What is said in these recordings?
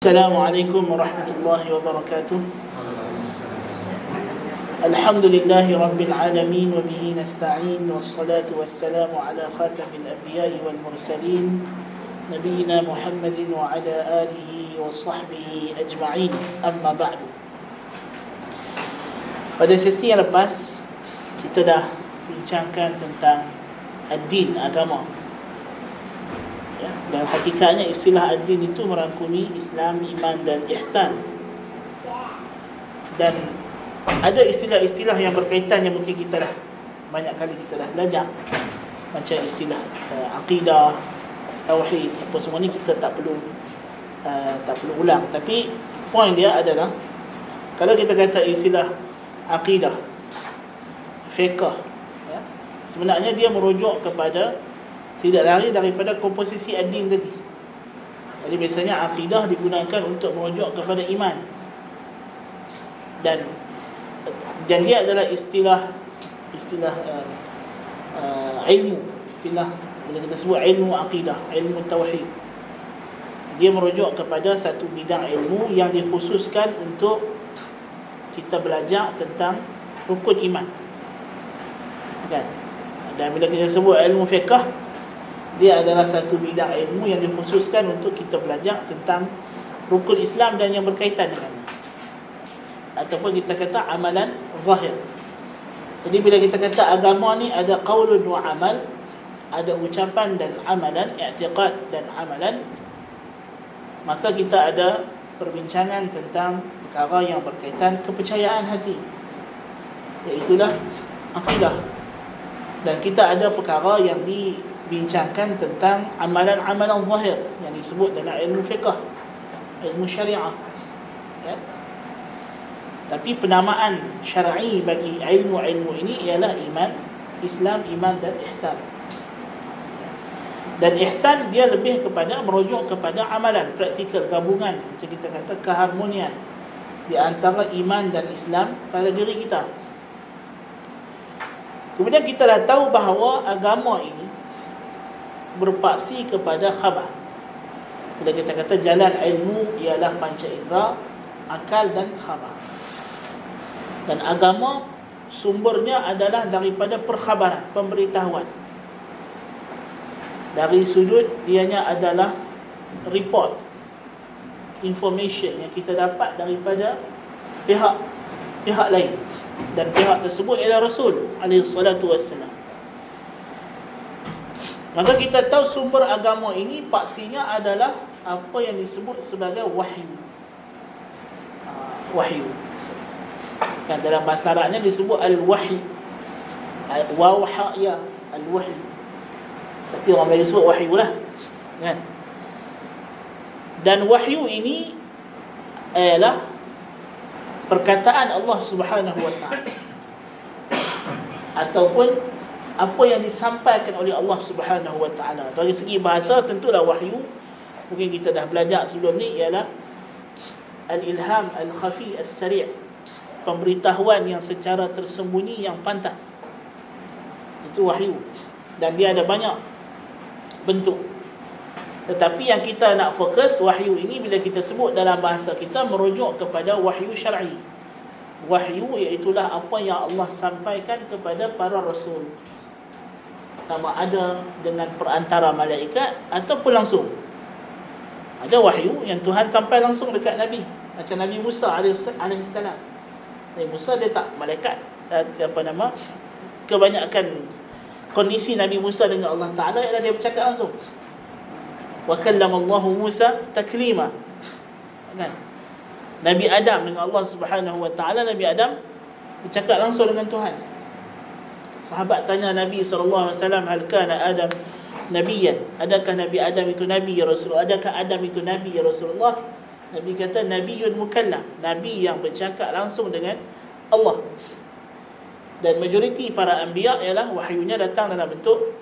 Assalamualaikum warahmatullahi wabarakatuh. Alhamdulillahi rabbil alamin wa bihi nasta'in wassalatu wassalamu ala khatamil anbiya'i wal mursalin nabiyina Muhammadin wa ala alihi wa sahbihi ajma'in. Amma ba'du. Pada sesi yang lepas kita dah bincangkan tentang ad-din, agama. Dan hakikatnya istilah ad-din itu merangkumi Islam, iman dan ihsan. Dan ada istilah-istilah yang berkaitan yang mungkin kita dah banyak kali kita dah belajar, macam istilah akidah, tauhid, apa semua ni kita tak perlu ulang. Tapi poin dia adalah kalau kita kata istilah akidah, fiqh, sebenarnya dia merujuk kepada tidak lari daripada komposisi ad-din tadi. Jadi biasanya akidah digunakan untuk merujuk kepada iman. Dan dia adalah istilah ilmu, istilah bila kita sebut ilmu akidah, ilmu tauhid. Dia merujuk kepada satu bidang ilmu yang dikhususkan untuk kita belajar tentang rukun iman. Kan? Dan bila kita sebut ilmu fiqh, dia adalah satu bidang ilmu yang dikhususkan untuk kita belajar tentang rukun Islam dan yang berkaitan dengannya. Ataupun kita kata amalan zahir. Jadi bila kita kata agama ni ada qaulun wa amal, ada ucapan dan amalan, i'tiqad dan amalan, maka kita ada perbincangan tentang perkara yang berkaitan kepercayaan hati, iaitulah akidah. Dan kita ada perkara yang dibincangkan tentang amalan-amalan zahir yang disebut dalam ilmu fiqh, ilmu syariah. Tapi penamaan syar'i bagi ilmu-ilmu ini ialah iman, Islam, iman dan ihsan. Dan ihsan dia lebih kepada merujuk kepada amalan, praktikal, gabungan, macam kita kata keharmonian di antara iman dan Islam pada diri kita. Kemudian kita dah tahu bahawa agama ini berpaksi kepada khabar. Bila kita kata jalan ilmu ialah panca indera, akal dan khabar. Dan agama sumbernya adalah daripada perkhabaran, pemberitahuan. Dari sudut dianya adalah report, information yang kita dapat daripada pihak lain. Dan pihak tersebut ialah Rasul alaihi salatu wassalam. Maka kita tahu sumber agama ini paksinya adalah apa yang disebut sebagai wahyu. Wahyu. Kan dalam bahasa Arabnya disebut al-wahyi. Wawha ya, al-wahyi. Tapi orang Melayu sebut wahyu lah. Kan? Dan wahyu ini ialah perkataan Allah Subhanahu wa taala ataupun apa yang disampaikan oleh Allah Subhanahu wa taala. Dari segi bahasa tentulah wahyu, mungkin kita dah belajar sebelum ni, ialah al-ilham al-khafi as-sari', pemberitahuan yang secara tersembunyi yang pantas. Itu wahyu. Dan dia ada banyak bentuk. Tetapi yang kita nak fokus wahyu ini bila kita sebut dalam bahasa kita merujuk kepada wahyu syar'i. Wahyu iaitulah apa yang Allah sampaikan kepada para rasul, sama ada dengan perantara malaikat ataupun langsung. Ada wahyu yang Tuhan sampai langsung dekat Nabi, macam Nabi Musa alaihissalam. Nabi Musa dia tak malaikat, kebanyakan kondisi Nabi Musa dengan Allah Ta'ala ialah dia bercakap langsung. Wa kallama Allahu Musa taklima. Kan? Nabi Adam dengan Allah Subhanahu wa taala, Nabi Adam bercakap langsung dengan Tuhan. Sahabat tanya Nabi sallallahu alaihi wasallam, hal kana Adam nabiyyan? Adakah Nabi Adam itu nabi ya Rasulullah? Adakah Adam itu nabi ya Rasulullah? Nabi kata nabiyyun mukallam, nabi yang bercakap langsung dengan Allah. Dan majoriti para anbiya ialah wahyunya datang dalam bentuk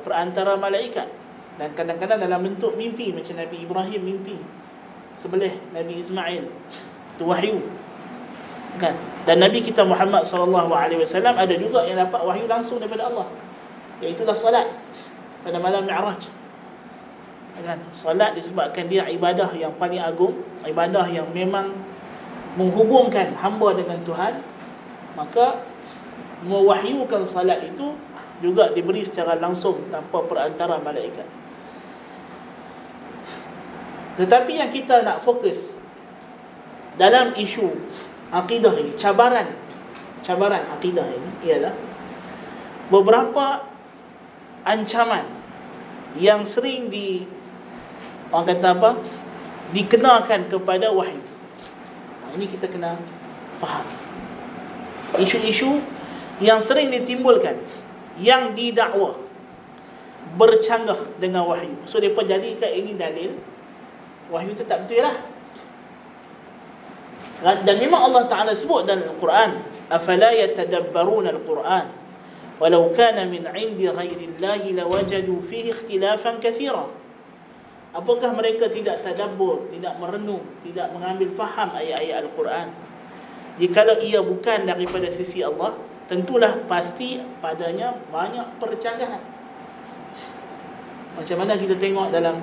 perantara malaikat. Dan kadang-kadang dalam bentuk mimpi, macam Nabi Ibrahim mimpi sembelih Nabi Ismail, itu wahyu. Kan? Dan Nabi kita Muhammad sallallahu alaihi wasallam ada juga yang dapat wahyu langsung daripada Allah, iaitu salat pada malam Mi'raj. kan? Solat disebabkan dia ibadah yang paling agung, ibadah yang memang menghubungkan hamba dengan Tuhan, maka mewahyukan salat itu juga diberi secara langsung tanpa perantara malaikat. Tetapi yang kita nak fokus dalam isu akidah ini, cabaran akidah ini ialah beberapa ancaman yang sering orang kata apa, dikenakan kepada wahyu. Ini kita kena faham. Isu-isu yang sering ditimbulkan, yang didakwa bercanggah dengan wahyu. So mereka jadikan ini dalil wahyu itu tak betul lah. Dan memang Allah Ta'ala sebut dalam Al-Quran, afala yatadabbaruna Al-Quran walau kana min 'indi ghairillahi lawajadu fihi ikhtilafan katsira. Apakah mereka tidak tadabbur, tidak merenung, tidak mengambil faham ayat-ayat Al-Quran? Jikalau ia bukan daripada sisi Allah, tentulah pasti padanya banyak percanggahan. Macam mana kita tengok dalam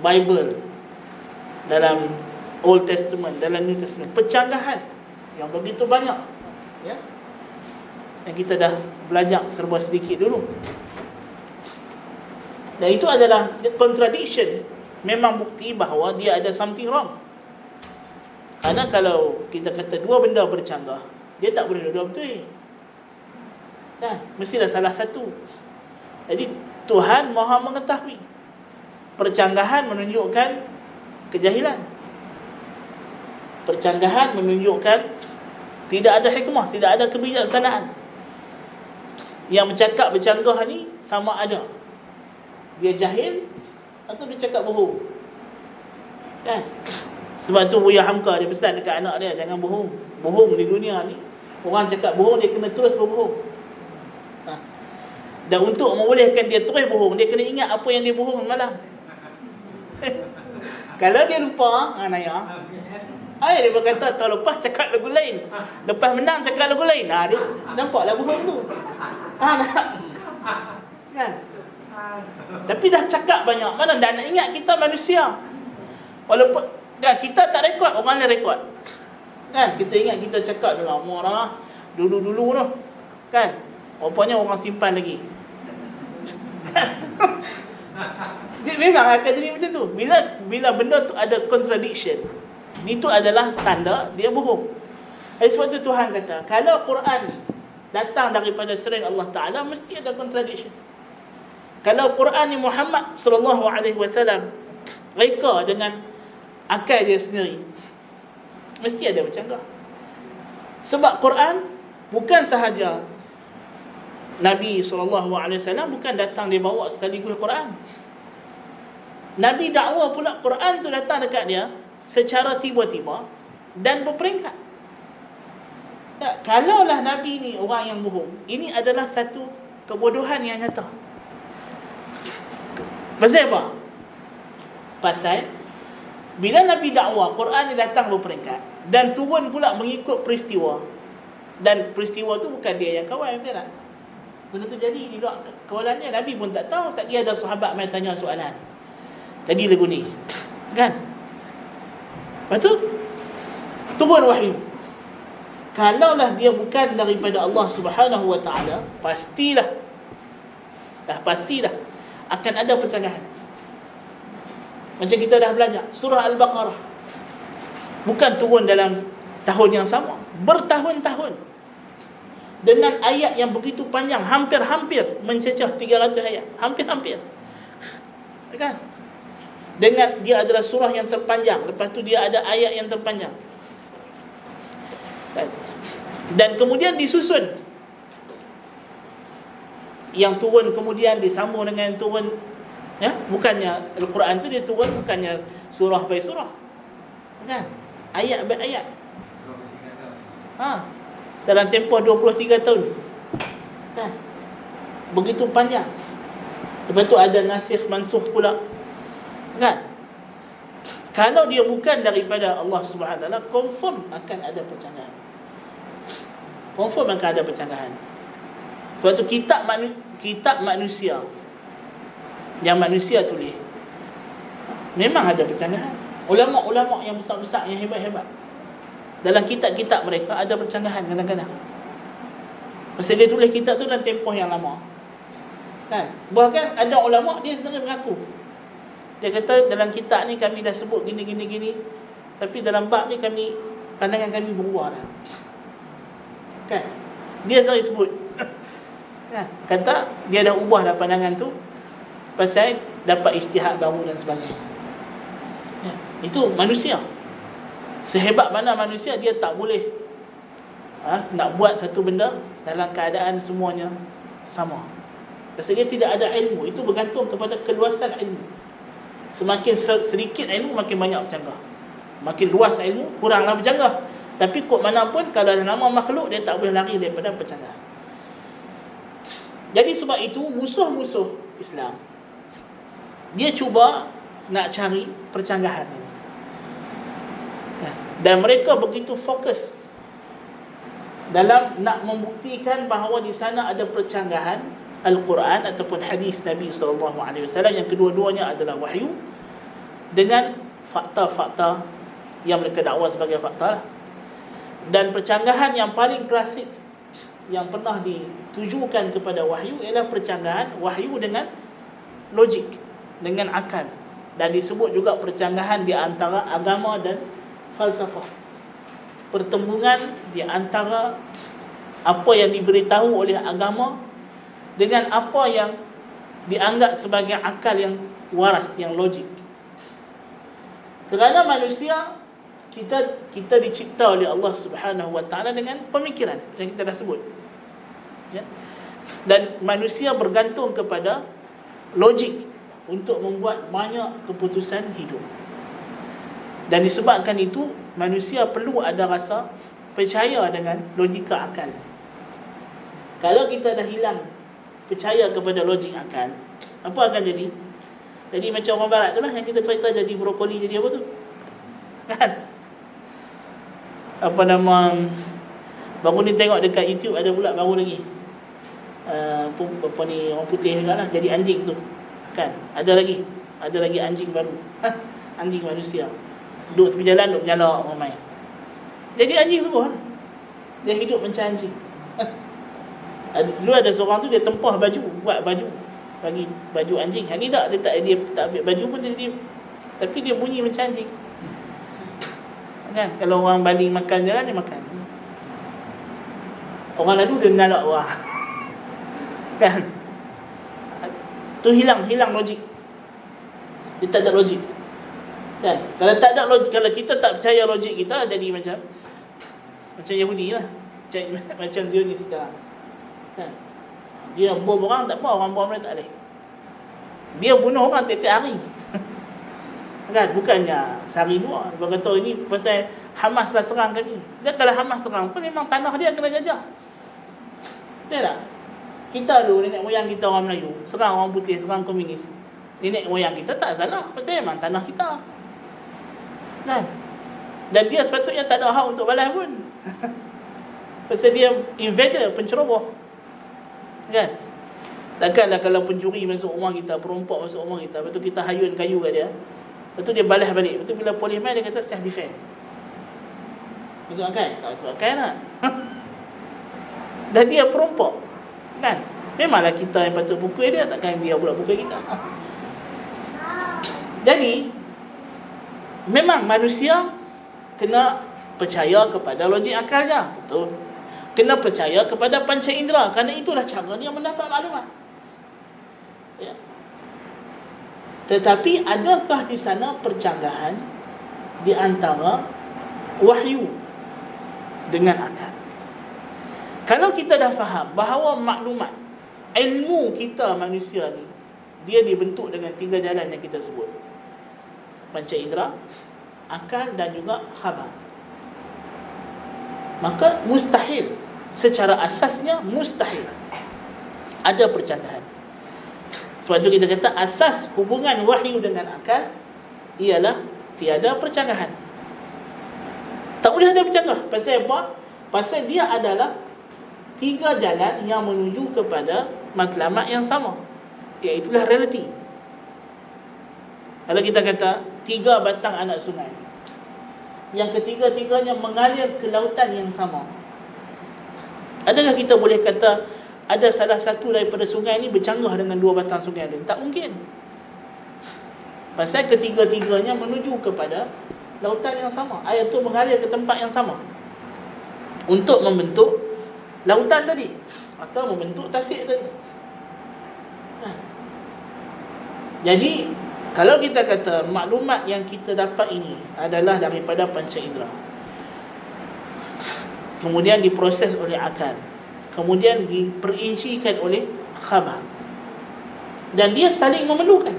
Bible, dalam Old Testament, dalam New Testament, percanggahan yang begitu banyak, ya, yang kita dah belajar serba sedikit dulu. Dan itu adalah contradiction, memang bukti bahawa dia ada something wrong. Karena kalau kita kata dua benda bercanggah, dia tak boleh dua-dua betul, kan? Mestilah salah satu. Jadi Tuhan Maha mengetahui. Percanggahan menunjukkan kejahilan. Percanggahan menunjukkan tidak ada hikmah, tidak ada kebijaksanaan. Yang bercakap bercanggah ni sama ada dia jahil atau dia cakap bohong, kan? Sebab tu Buya Hamka dia pesan dekat anak dia, jangan bohong. Bohong di dunia ni, orang cakap bohong, dia kena terus berbohong. Dan untuk membolehkan dia terus bohong, dia kena ingat apa yang dia bohong semalam. Kalau dia lupa, Naya, dia berkata tahun lepas cakap lagu lain, lepas menang cakap lagu lain. Dia nampaklah bohong tu. Kan? Tapi dah cakap banyak, mana dah nak ingat kita manusia. Walaupun kan, kita tak rekod, orang lain rekod. Kan? Kita ingat kita cakap dah lama dah, dulu-dulu tu. Kan? Rupanya orang simpan lagi. Dia memang akan jadi macam tu. Bila benda tu ada contradiction, itu adalah tanda dia bohong. Sebab tu Tuhan kata, kalau Quran ni datang daripada selain Allah Ta'ala, mesti ada contradiction. Kalau Quran ni Muhammad sallallahu alaihi wasallam reka dengan akal dia sendiri, mesti ada bercanggah. Sebab Quran bukan sahaja Nabi SAW bukan datang dia bawa sekaligus Quran. Nabi dakwa pula Quran tu datang dekat dia secara tiba-tiba dan berperingkat. Tak, kalaulah Nabi ni orang yang bohong, ini adalah satu kebodohan yang nyata. Pasal apa? Pasal bila Nabi dakwa Quran ni datang berperingkat dan turun pula mengikut peristiwa, dan peristiwa tu bukan dia yang kawal, betul tak? Benda tu jadi di luar kawalannya, Nabi pun tak tahu. Sekali ada sahabat mai tanya soalan, tadi lagu ni, kan? Lepas tu turun wahyu. Kalaulah dia bukan daripada Allah Subhanahu Wa Taala, pastilah akan ada percanggahan. Macam kita dah belajar surah Al-Baqarah, bukan turun dalam tahun yang sama, bertahun-tahun, dengan ayat yang begitu panjang, hampir-hampir mencecah 300 ayat, hampir-hampir, kan? Dengan dia adalah surah yang terpanjang, lepas tu dia ada ayat yang terpanjang, dan kemudian disusun yang turun kemudian disambung dengan yang turun, ya, bukannya Al-Quran tu dia turun bukannya surah by surah, kan? Ayat by ayat. Dalam tempoh 23 tahun, kan? Begitu panjang. Lepas tu ada nasikh mansukh pula, kan? Kalau dia bukan daripada Allah Subhanahu Wa Taala, confirm akan ada percanggahan. Confirm akan ada percanggahan. Sebab tu kitab manusia yang manusia tulis, Memang ada percanggahan. Ulama-ulama yang besar-besar, yang hebat-hebat, dalam kitab-kitab mereka ada percanggahan kadang-kadang. Pasal dia tulis kitab tu dalam tempoh yang lama, kan? Bahkan ada ulama dia sendiri mengaku, dia kata dalam kitab ni kami dah sebut gini, tapi dalam bab ni pandangan kami berubah dah, kan? Dia sendiri sebut kan? Kata dia dah ubah dah pandangan tu pasal dapat ijtihad baru dan sebagainya. Itu manusia. Sehebat mana manusia, dia tak boleh nak buat satu benda dalam keadaan semuanya sama. Pasal dia tidak ada ilmu. Itu bergantung kepada keluasan ilmu. Semakin sedikit ilmu, makin banyak bercanggah. Makin luas ilmu, kuranglah bercanggah. Tapi kok mana pun, kalau ada nama makhluk, dia tak boleh lari daripada percanggahan. Jadi sebab itu, musuh-musuh Islam, dia cuba nak cari percanggahan ini. Dan mereka begitu fokus dalam nak membuktikan bahawa di sana ada percanggahan Al-Quran ataupun hadis Nabi SAW, yang kedua-duanya adalah wahyu, dengan fakta-fakta yang mereka dakwa sebagai fakta. Dan percanggahan yang paling klasik yang pernah ditujukan kepada wahyu ialah percanggahan wahyu dengan logik, dengan akal. Dan disebut juga percanggahan di antara agama dan falsafah. Pertembungan di antara apa yang diberitahu oleh agama dengan apa yang dianggap sebagai akal yang waras, yang logik. Kerana manusia, kita dicipta oleh Allah Subhanahu Wa Taala dengan pemikiran yang kita dah sebut, ya? Dan manusia bergantung kepada logik untuk membuat banyak keputusan hidup. Dan disebabkan itu, manusia perlu ada rasa percaya dengan logika akal. Kalau kita dah hilang percaya kepada logik akal, apa akan jadi? Jadi macam orang barat tu lah, yang kita cerita jadi brokoli, jadi apa tu, kan? Apa nama, baru ni tengok dekat YouTube, ada pula baru lagi, apa ni, orang putih juga lah, jadi anjing tu, kan? Ada lagi anjing baru, anjing manusia, duduk tepi jalan, duduk menyalak ramai. Jadi anjing sungguh. Dia hidup macam anjing. Dulu ada seorang tu, dia tempah baju, buat baju, bagi baju anjing. Yang ni tak, dia tak ambil baju pun dia, tapi dia bunyi macam anjing, kan? Kalau orang baling makan jalan, dia makan. Orang lalu dia menyalak orang, kan? Tu hilang logik. Dia tak ada logik, kan? Kalau tak ada logik, kalau kita tak percaya logik kita, jadi macam Yahudi lah, macam Zionis sekarang, kan? Dia bom orang tak apa, orang bom dia tak boleh. Dia bunuh orang tiap-tiap hari, kan? Bukannya sehari dua. Dia kata ini pasal Hamas lah serang kami. Dia kalau Hamas serang pun memang tanah dia kena jajah. Betul tak? Kita dulu, nenek moyang kita orang Melayu serang orang putih, serang komunis. Nenek moyang kita tak salah, pasal memang tanah kita, kan? Dan dia sepatutnya tak ada hak untuk balas pun. Pasal dia invader, penceroboh, kan? Takkanlah kalau pencuri masuk rumah kita, perompak masuk rumah kita, lepas tu kita hayun kayu kat dia, lepas tu dia balas balik. Lepas tu bila polis main, dia kata self defense. Masuk akal? Tak masuk akal lah. Dan dia perompak, kan? Memanglah kita yang patut pukul dia, takkan dia pula pukul kita. Jadi memang manusia kena percaya kepada logik akalnya, betul. Kena percaya kepada panca indera, kerana itulah cara dia mendapat maklumat, ya. Tetapi adakah di sana percanggahan di antara wahyu dengan akal? Kalau kita dah faham bahawa maklumat, ilmu kita manusia ni, dia dibentuk dengan 3 jalan yang kita sebut: panca indera, akal dan juga khabar. Maka mustahil, secara asasnya mustahil ada percanggahan. Sebab itu kita kata asas hubungan wahyu dengan akal ialah tiada percanggahan. Tak boleh ada percanggah. Pasal apa? Pasal dia adalah 3 jalan yang menuju kepada matlamat yang sama, iaitulah realiti. Kalau kita kata 3 batang anak sungai, yang ketiga-tiganya mengalir ke lautan yang sama, adakah kita boleh kata ada salah satu daripada sungai ni bercanggah dengan 2 batang sungai lain? Tak mungkin. Pasal ketiga-tiganya menuju kepada lautan yang sama. Air tu mengalir ke tempat yang sama untuk membentuk lautan tadi atau membentuk tasik tadi. Jadi kalau kita kata maklumat yang kita dapat ini adalah daripada panca indera, kemudian diproses oleh akal, kemudian diperincikan oleh khabar, dan dia saling memerlukan.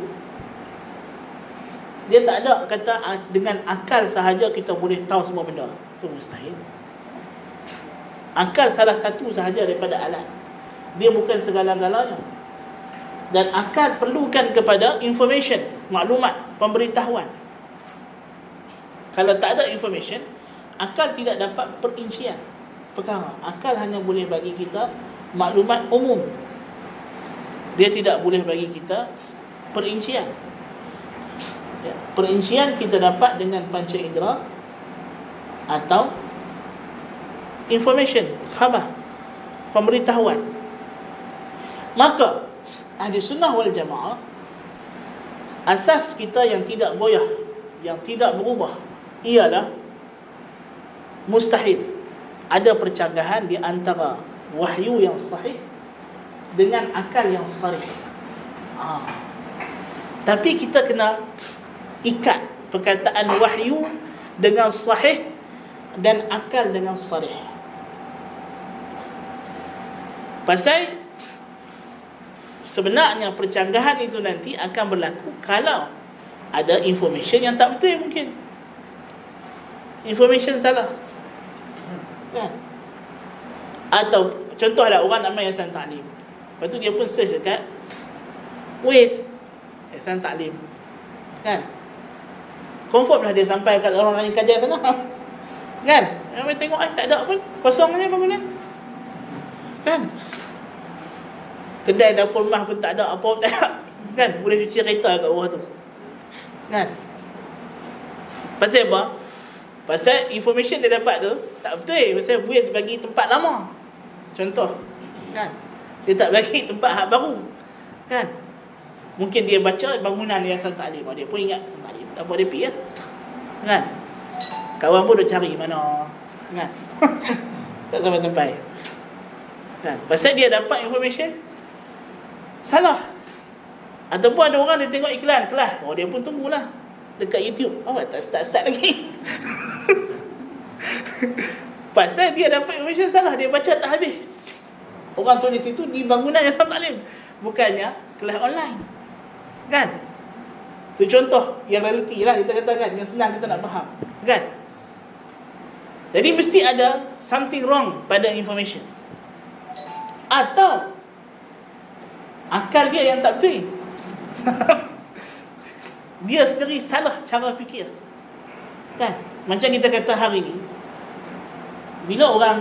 Dia tak ada kata dengan akal sahaja kita boleh tahu semua benda. Itu mustahil. Akal salah satu sahaja daripada alat. Dia bukan segala-galanya. Dan akal perlukan kepada information, maklumat, pemberitahuan. Kalau tak ada information, akal tidak dapat perincian perkara. Akal hanya boleh bagi kita maklumat umum. Dia tidak boleh bagi kita perincian. Perincian kita dapat dengan panca indera atau information, khabar, pemberitahuan. Maka Ahli Sunnah wal Jamaah, asas kita yang tidak goyah, yang tidak berubah, ialah mustahil ada percanggahan di antara wahyu yang sahih dengan akal yang sarih. Tapi kita kena ikat perkataan wahyu dengan sahih dan akal dengan sarih. Pasal sebenarnya percanggahan itu nanti akan berlaku kalau ada information yang tak betul mungkin. Information salah. Kan? Atau contohlah orang nak main yayasan taklim. Lepas tu dia pun search dekat Waze yayasan taklim. Kan? Confirm lah dia sampai kat orang lain kajian sana. Kan? Dia tengok tak ada pun, kosong je bangunan. Kan? Kedai dapur rumah pun tak ada, apa pun tak ada. Kan? Boleh cuci kereta kat bawah tu. Kan? Pasal apa? Pasal information dia dapat tu tak betul. Pasal Waze bagi tempat lama. Contoh. Kan? Dia tak bagi tempat hak baru. Kan? Mungkin dia baca bangunan Yayasan Taklim, dia pun ingat Yayasan Taklim. Tak apa, dia pergi lah. Kan? Kawan pun dah cari mana. Kan? Tak sampai-sampai. Kan? Pasal dia dapat information salah. Ataupun ada orang dia tengok iklan kelas, dia pun tunggulah dekat YouTube. Tak start lagi. Pasal dia dapat information salah, dia baca tak habis. Orang tulis itu di bangunan yang sama taklim, bukannya kelas online. Kan? Itu contoh yang realiti lah kita katakan, yang senang kita nak faham. Kan? Jadi mesti ada something wrong pada information. Atau akal dia yang tak betul. Dia sendiri salah cara fikir. Kan? Macam kita kata hari ni, bila orang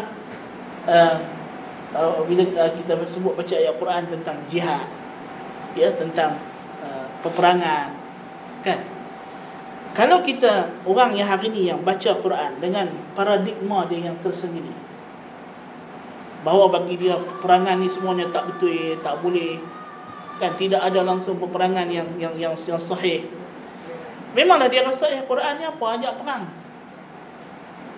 kita sebut baca ayat Quran tentang jihad, ya, tentang peperangan, kan? Kalau kita orang yang hari ni yang baca Quran dengan paradigma dia yang tersendiri, bahawa bagi dia peperangan ni semuanya tak betul, tak boleh, kan, tidak ada langsung peperangan yang sahih. Memanglah dia rasa Quran ni apa, ajak perang.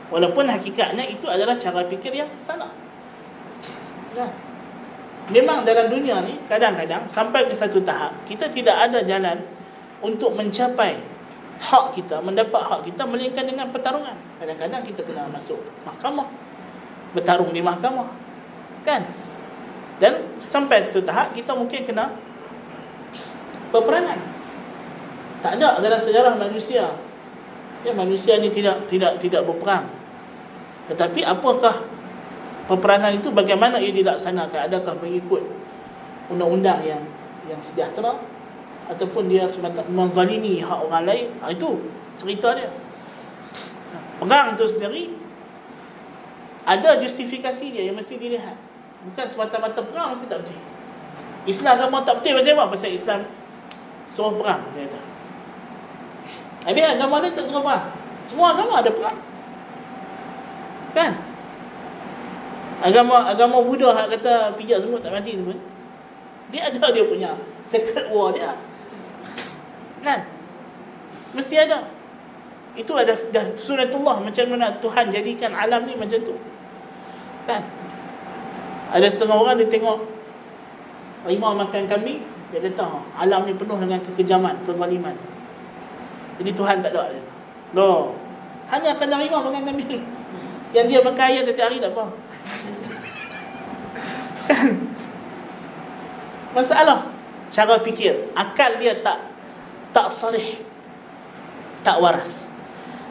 Walaupun hakikatnya itu adalah cara fikir yang salah. Kan? Memang dalam dunia ni kadang-kadang sampai ke satu tahap kita tidak ada jalan untuk mencapai hak kita, mendapat hak kita melainkan dengan pertarungan. Kadang-kadang kita kena masuk mahkamah, bertarung di mahkamah. Kan? Dan sampai ke satu tahap kita mungkin kena peperangan. Tak ada dalam sejarah manusia, ya, manusia ni tidak berperang. Tetapi apakah peperangan itu, bagaimana ia dilaksanakan? Adakah mengikut undang-undang yang sejahtera, ataupun dia semata menzalimi hak orang lain? Itu cerita dia. Perang itu sendiri ada justifikasi dia yang mesti dilihat. Bukan semata-mata perang mesti tak betul. Islam agama tak betul pasal apa? Pasal Islam suruh perang, dia kata. Habis agama lain tak suruh perang. Semua agama ada perang. Kan? Agama Buddha hak kata pijak semut tak mati tu pun, dia ada dia punya secret war dia. Kan? Mesti ada. Itu dah sunatullah, macam mana Tuhan jadikan alam ni macam tu. Kan? Ada setengah orang dia tengok harimau makan kambing, dia kata alam ni penuh dengan kekejaman, kezaliman. Jadi Tuhan tak ada. Loh, hanya kena harimau makan kambing. Yang dia makan ayam setiap hari tak apa. Kan? Masalah cara fikir, akal dia tak salih, tak waras.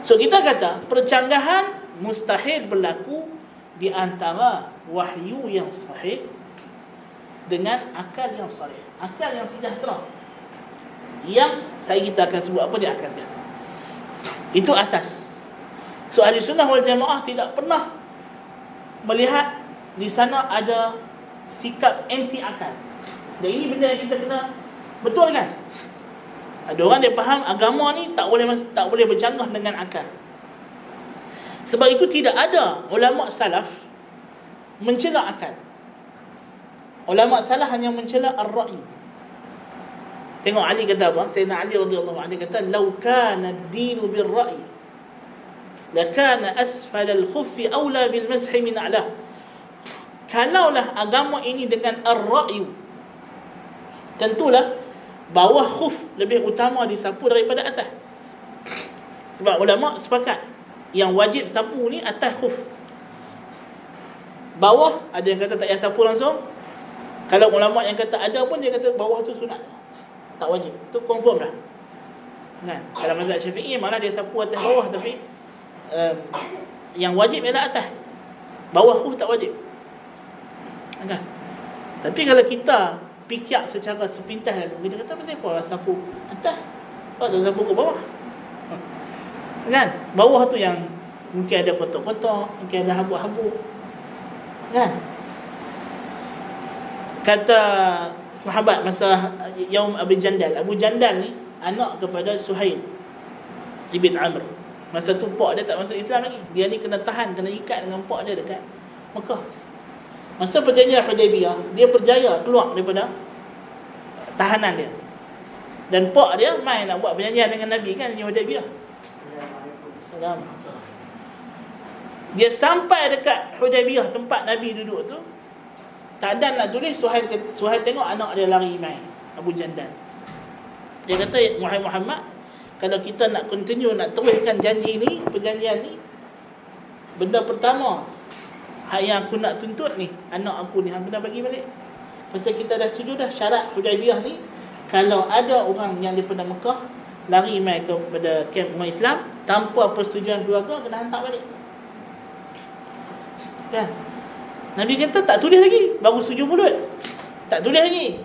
So kita kata percanggahan mustahil berlaku di antara wahyu yang sahih dengan akal yang salih, akal yang sejahtera, yang kita akan sebut apa dia akal dia. Itu asas. So ahli sunnah wal jamaah tidak pernah melihat di sana ada sikap anti akal. Dan ini benda yang kita kena betulkan. Ada orang dia faham agama ni tak boleh bercanggah dengan akal. Sebab itu tidak ada ulama salaf mencela akal. Ulama salaf hanya mencela ar-ra'y. Tengok Ali kata apa? Sayyidina Ali radhiyallahu anhu kata, "Law kana ad-din bir-ra'y, lakana asfal al-khuffi aula bil mashi min a'lah." Kalaulah agama ini dengan ar-ra'y, tentulah bawah khuf lebih utama disapu daripada atas. Sebab ulama sepakat yang wajib sapu ni atas khuf. Bawah ada yang kata tak payah sapu langsung. Kalau ulama yang kata ada pun dia kata bawah tu sunat, tak wajib. Itu confirm dah. Kan? Kalau mazhab Syafi'i malah dia sapu atas bawah, tapi yang wajib ialah atas. Bawah khuf tak wajib. Kan? Tapi kalau kita pikir secara sepintas lalu, kita kata pasal apa sapu atas, apa dah sapu ke bawah. Kan? Bawah tu yang mungkin ada kotak-kotak, mungkin ada habuk-habuk. Kan? Kata sahabat masa Yaum Abu Jandal. Abu Jandal ni anak kepada Suhail ibn Amr. Masa tu pak dia tak masuk Islam lagi. Dia ni kena tahan, kena ikat dengan pak dia dekat Mekah. Masa perjanjian Hudaybiyah, dia berjaya keluar daripada tahanan dia. Dan pak dia main nak buat perjanjian dengan Nabi kan di Hudaybiyah. Salam. Dia sampai dekat Hudaybiyah, tempat Nabi duduk tu, tak ada nak tulis. Suhail tengok anak dia lari main, Abu Jandal. Dia kata, Muhammad, kalau kita nak continue, nak teruskan janji ni, perjanjian ni, benda pertama yang aku nak tuntut ni, anak aku ni hang kena bagi balik. Pasal kita dah sujud dah syarat Hudaybiyah ni, kalau ada orang yang daripada Mekah lari mai kepada kamp umat Islam tanpa persetujuan keluarga, kena hantar balik. Kan? Nabi kata tak tulis lagi, baru 7 mulut. Tak tulis lagi.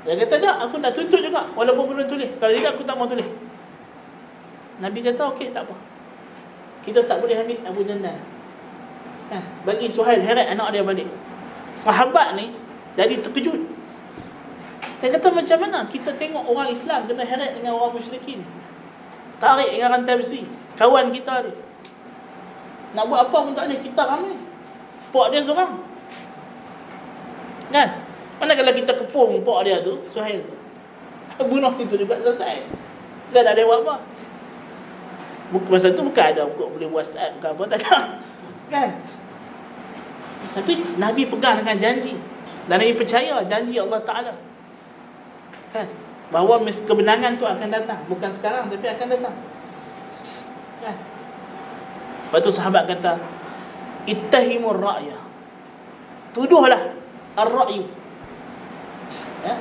Dia kata tak, aku nak tuntut juga walaupun belum tulis. Kalau tidak aku tak mau tulis. Nabi kata okey, tak apa. Kita tak boleh ambil Abu Jandal. Bagi Suhail heret anak dia balik. Sahabat ni jadi terkejut. Dia kata macam mana kita tengok orang Islam kena heret dengan orang musyrikin, tarik dengan rantai besi, kawan kita ni. Nak buat apa pun tak boleh, kita ramai. Pak dia seorang. Kan? Mana kalau kita kepung pak dia tu, Suhail tu, bunuh situ juga selesai. Dia tak ada buat apa. Masa tu bukan ada boleh WhatsApp ke apa, tak ada. Kan? Tapi Nabi pegang dengan janji. Dan Nabi percaya janji Allah Ta'ala. Kan? Bahawa kebenangan tu akan datang. Bukan sekarang, tapi akan datang. Kan? Lepas tu sahabat kata, ittahimur ra'ya. Tuduhlah ar-ra'yu. Ya?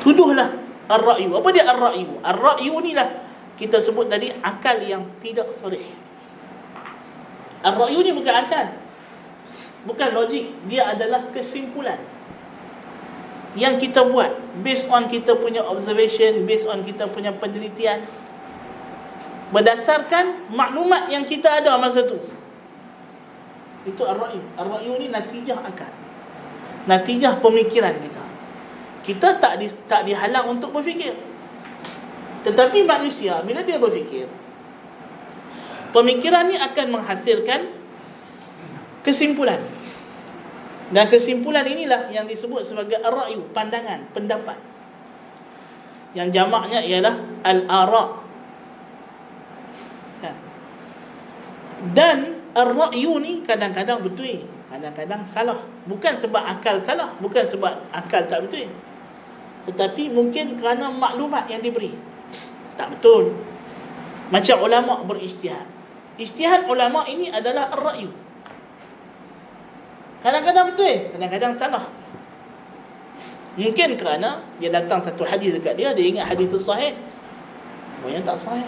Tuduhlah ar-ra'yu. Apa dia ar-ra'yu? Ar-ra'yu ni lah kita sebut tadi akal yang tidak sahih. Ar-ra'yu ni bukan akal, bukan logik. Dia adalah kesimpulan yang kita buat based on kita punya observation, based on kita punya penelitian, berdasarkan maklumat yang kita ada masa tu. Itu ar-ra'yu. Ar-ra'yu ni natijah akal, natijah pemikiran kita. Kita tak dihalang untuk berfikir, Tetapi manusia bila dia berfikir, pemikiran ni akan menghasilkan kesimpulan. Dan kesimpulan inilah yang disebut sebagai ar-ra'yu, pandangan, pendapat. Yang jamaknya ialah al-ara'. Dan ar-ra'yu ni kadang-kadang betul, kadang-kadang salah. Bukan sebab akal salah, bukan sebab akal tak betul, tetapi mungkin kerana maklumat yang diberi tak betul. Macam ulama' berijtihad. Ijtihad ulama' ini adalah ar-ra'yu. Kadang-kadang betul, kadang-kadang salah. Mungkin kerana dia datang satu hadis dekat dia, dia ingat hadis tu sahih, banyak tak sahih.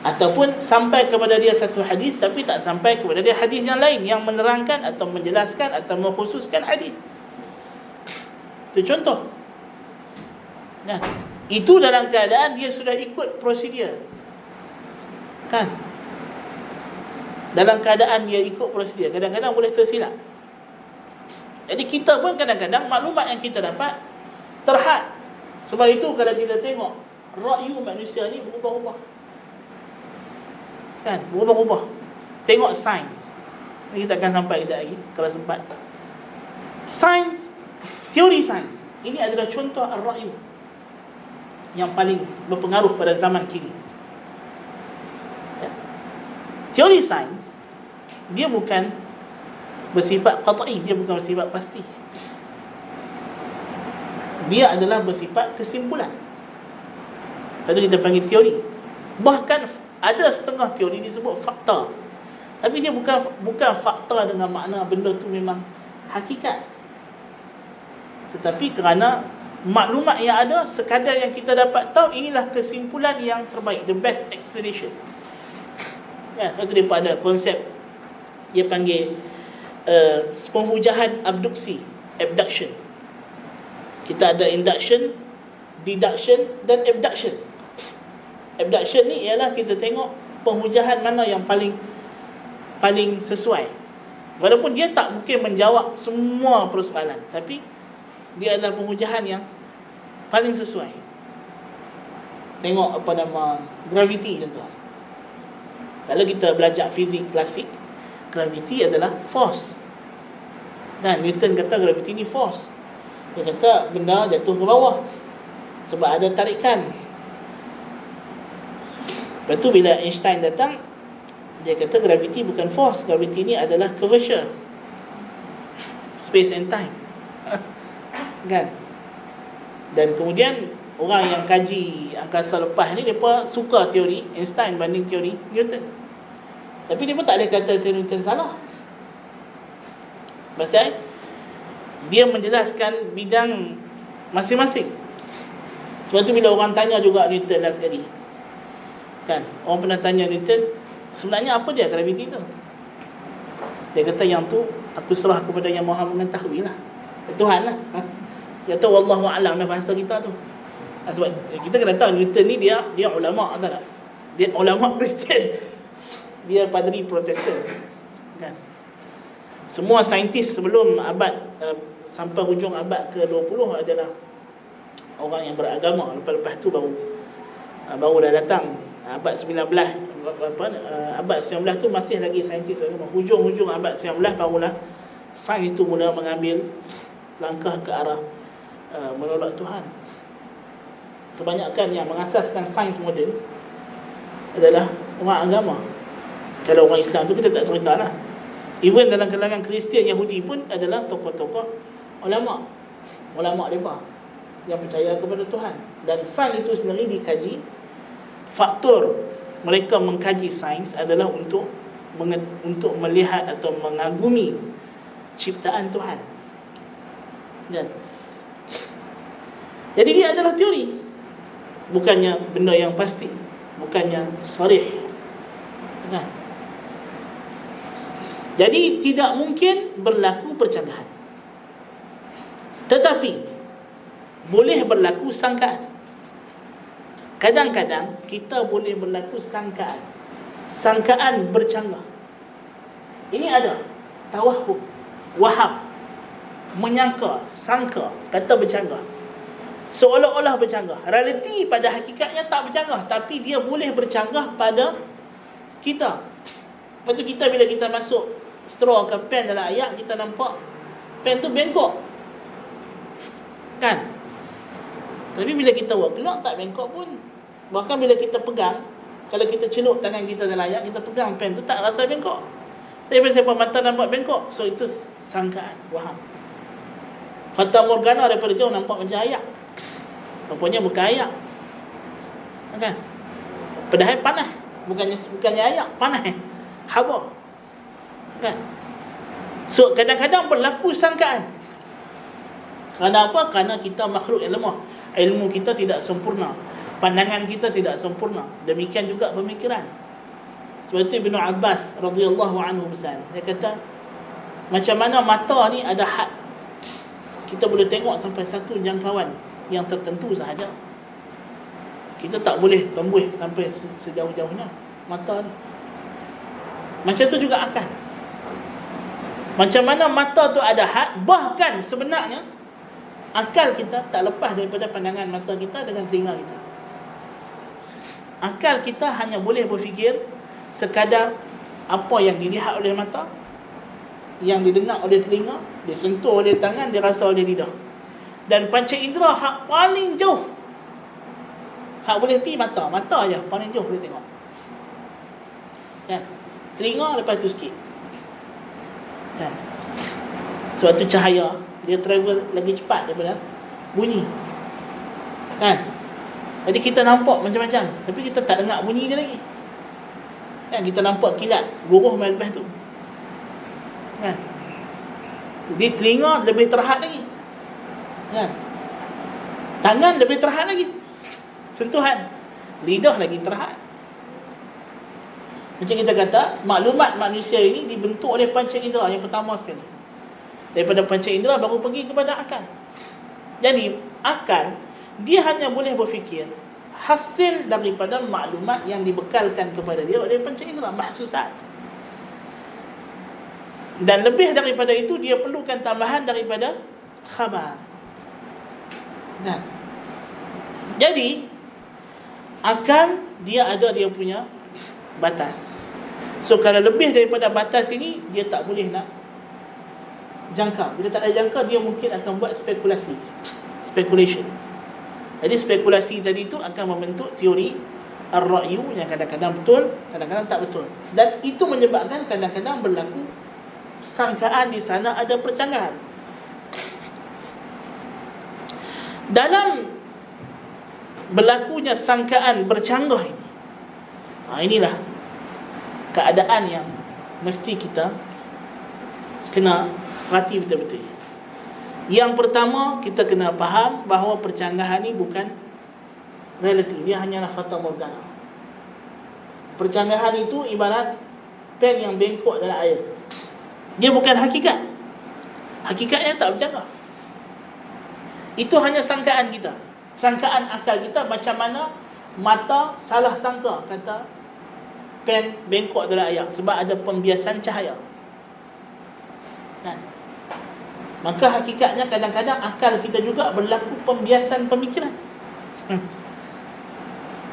Ataupun sampai kepada dia satu hadis, tapi tak sampai kepada dia hadis yang lain yang menerangkan atau menjelaskan atau mengkhususkan hadis. Itu contoh. Nah, itu dalam keadaan dia sudah ikut prosedur, kan? Dalam keadaan dia ikut prosedur, kadang-kadang boleh tersilap. Jadi kita pun kadang-kadang maklumat yang kita dapat terhad. Sebab itu kalau kita tengok ra'yu manusia ni berubah-ubah, kan? Berubah-ubah. Tengok sains. Kita akan sampai kejap lagi kalau sempat. Sains, teori sains, ini adalah contoh ar-ra'yu yang paling berpengaruh pada zaman kini. Teori sains, dia bukan bersifat qat'i, dia bukan bersifat pasti. Dia adalah bersifat kesimpulan. Lepas tu kita panggil teori. Bahkan ada setengah teori disebut fakta, tapi dia bukan fakta dengan makna benda tu memang hakikat, tetapi kerana maklumat yang ada, sekadar yang kita dapat tahu, inilah kesimpulan yang terbaik, the best explanation. Ya, lepas tu dia ada konsep dia panggil penghujahan abduksi, abduction. Kita ada induction, deduction dan abduction. Abduction ni ialah kita tengok penghujahan mana yang paling sesuai. Walaupun dia tak mungkin menjawab semua persoalan, tapi dia adalah penghujahan yang paling sesuai. Tengok apa nama gravity contoh. Kalau kita belajar fizik klasik, gravity adalah force. Dan Newton kata gravity ni force. Dia kata benda jatuh ke bawah sebab ada tarikan. Lepas tu bila Einstein datang, dia kata gravity bukan force, gravity ni adalah curvature, space and time. Kan? Dan kemudian orang yang kaji angkasa lepas ni, mereka suka teori Einstein banding teori Newton. Tapi dia pun tak boleh kata teori Newton salah, pasal dia menjelaskan bidang masing-masing. Sebab tu bila orang tanya juga Newton last sekali, kan, orang pernah tanya Newton, sebenarnya apa dia gravity tu? Dia kata yang tu aku serah kepada yang Maha mengetahui lah, Tuhan lah. Dia kata wallahu a'lam, dalam bahasa kita tu. Sebab kita kena tahu Newton ni dia ulama, tak? Dia ulama Kristian, dia padri Protestan, kan? Semua saintis sebelum abad sampai hujung abad ke-20 adalah orang yang beragama. Lepas tu baru dah datang abad 19, abad 19 tu masih lagi saintis beragama. Hujung abad 19 barulah sains itu mula mengambil langkah ke arah menolak Tuhan. Kebanyakan yang mengasaskan sains moden adalah orang agama. Kalau orang Islam tu kita tak cerita lah. Even dalam kalangan Kristian, Yahudi pun adalah tokoh-tokoh ulama mereka yang percaya kepada Tuhan. Dan sains itu sendiri dikaji. Faktor mereka mengkaji sains adalah untuk melihat atau mengagumi ciptaan Tuhan. Jadi dia adalah teori, bukannya benda yang pasti, bukannya sarih. Nah, jadi tidak mungkin berlaku percanggahan, tetapi boleh berlaku sangkaan. Kadang-kadang kita boleh berlaku sangkaan bercanggah. Ini ada tawahum, waham, menyangka, sangka, kata bercanggah. seolah-olah bercanggah. Realiti pada hakikatnya tak bercanggah, tapi dia boleh bercanggah pada kita. Lepas tu kita bila kita masuk straw ke pen dalam air, kita nampak pen tu bengkok kan. Tapi bila kita buat keluar tak bengkok pun. Bahkan bila kita pegang, kalau kita celup tangan kita dalam air, kita pegang pen tu tak rasa bengkok. Tapi bila siapa mata nampak bengkok, so itu sangkaan, waham. Fata Morgana daripada jauh nampak macam air, rupanya bukan air kan. Padahal panas, bukannya air, panas haba kan. So kadang-kadang berlaku sangkaan. Kerana apa? Kerana kita makhluk yang lemah. Ilmu kita tidak sempurna, pandangan kita tidak sempurna. Demikian juga pemikiran. Sebab itu Ibnu Abbas radhiyallahu anhu pesan, dia kata macam mana mata ni ada had. Kita boleh tengok sampai satu jangkauan yang tertentu sahaja. Kita tak boleh tembus sampai sejauh-jauhnya mata ni. Macam tu juga akal. Macam mana mata tu ada had, bahkan sebenarnya akal kita tak lepas daripada pandangan mata kita dengan telinga kita. Akal kita hanya boleh berfikir sekadar apa yang dilihat oleh mata, yang didengar oleh telinga, disentuh oleh tangan, dirasa oleh lidah. Dan panca indera hak paling jauh, hak boleh pergi mata. Mata je paling jauh boleh tengok kan? Telinga lepas tu sikit kan? Sebab tu cahaya dia travel lagi cepat daripada bunyi kan. Jadi kita nampak macam-macam, tapi kita tak dengar bunyi dia lagi kan. Kita nampak kilat guruh main lepas tu kan. Di telinga lebih terhad lagi kan. Tangan lebih terhad lagi, sentuhan. Lidah lagi terhad. Macam kita kata, maklumat manusia ini dibentuk oleh panca indera yang pertama sekali. Daripada panca indera baru pergi kepada akal. Jadi akal dia hanya boleh berfikir hasil daripada maklumat yang dibekalkan kepada dia oleh panca indera, mahsusat. Dan lebih daripada itu dia perlukan tambahan daripada khabar. Nah, jadi akal dia ada dia punya batas. So kalau lebih daripada batas ini, dia tak boleh nak jangka. Bila tak ada jangka, dia mungkin akan buat speculation. Jadi spekulasi tadi itu akan membentuk teori ar-ra'yu yang kadang-kadang betul, kadang-kadang tak betul. Dan itu menyebabkan kadang-kadang berlaku sangkaan di sana ada percanggahan. Dalam berlakunya sangkaan bercanggah ini, inilah keadaan yang mesti kita kena perhati betul-betul. Yang pertama, kita kena faham bahawa percanggahan ini bukan realiti, dia hanyalah fata morgana. Percanggahan itu ibarat pen yang bengkok dalam air. Dia bukan hakikat. Hakikatnya tak bercanggah. Itu hanya sangkaan kita, sangkaan akal kita. Macam mana mata salah sangka kata pen bengkok dalam air sebab ada pembiasan cahaya kan? Maka hakikatnya kadang-kadang akal kita juga berlaku pembiasan pemikiran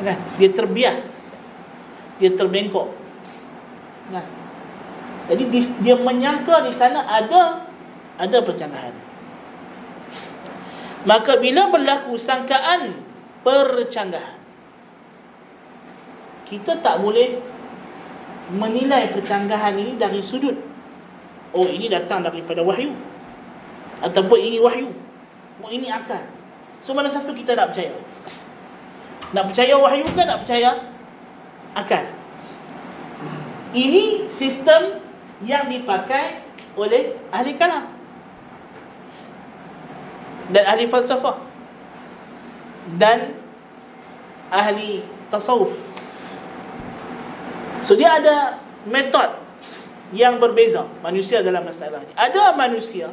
kan? Dia terbias, dia terbengkok kan? Jadi dia menyangka di sana ada percanggahan. Maka bila berlaku sangkaan percanggahan, kita tak boleh menilai percanggahan ini dari sudut, oh ini datang daripada wahyu, ataupun ini wahyu, oh ini akal. So mana satu kita nak percaya? Nak percaya wahyu ke nak percaya akal? Ini sistem yang dipakai oleh ahli kalam dan ahli falsafah dan ahli tasawuf. So dia ada metod yang berbeza manusia dalam masalah ini. Ada manusia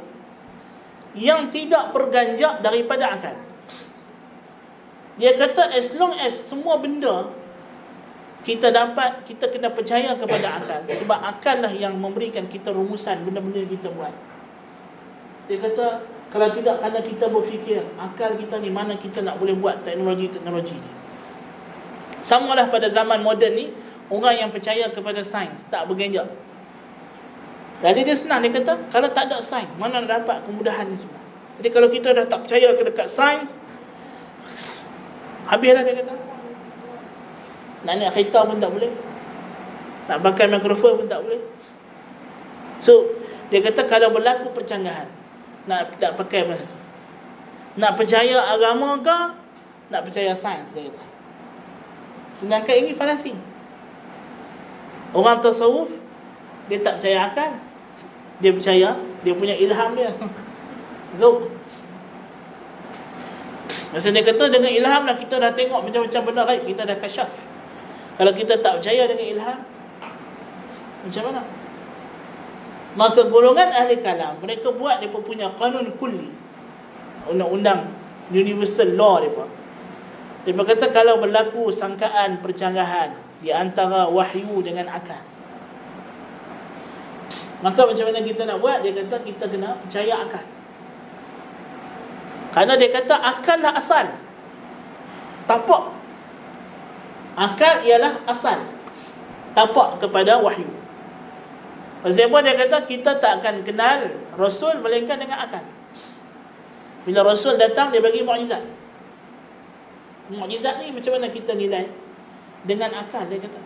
yang tidak berganjak daripada akal. Dia kata as long as semua benda kita dapat, kita kena percaya kepada akal, sebab akal lah yang memberikan kita rumusan benda-benda yang kita buat. Dia kata Kalau tidak kerana kita berfikir, akal kita ni mana kita nak boleh buat teknologi ni. Samalah pada zaman moden ni, orang yang percaya kepada sains tak bergenjak. Jadi dia senang, dia kata kalau tak ada sains, mana nak dapat kemudahan ni semua. Jadi kalau kita dah tak percaya dekat sains, habislah, dia kata. Nak naik kereta pun tak boleh, nak pakai mikrofon pun tak boleh. So dia kata kalau berlaku percanggahan, nak pakai apa tu, nak percaya agama ke nak percaya sains, dia kata. Sedangkan ini falasi. Orang tasawuf dia tak percaya akal, dia percaya dia punya ilham dia. Zauq. Masa dia kata dengan ilham lah kita dah tengok macam-macam benda gaib, kita dah kasyaf. Kalau kita tak percaya dengan ilham, macam mana? Maka golongan ahli kalam, mereka buat mereka punya kanun kulli, undang-undang universal law mereka. Mereka kata kalau berlaku sangkaan percanggahan di antara wahyu dengan akal, maka macam mana kita nak buat? Dia kata kita kena percaya akal. Kerana dia kata akal lah asal. Tapak. Akal ialah asal. Tapak kepada wahyu. Pasal apa dia kata kita tak akan kenal Rasul melainkan dengan akal. Bila Rasul datang dia bagi mukjizat. Mukjizat ni macam mana kita nilai? Dengan akal, dia kata.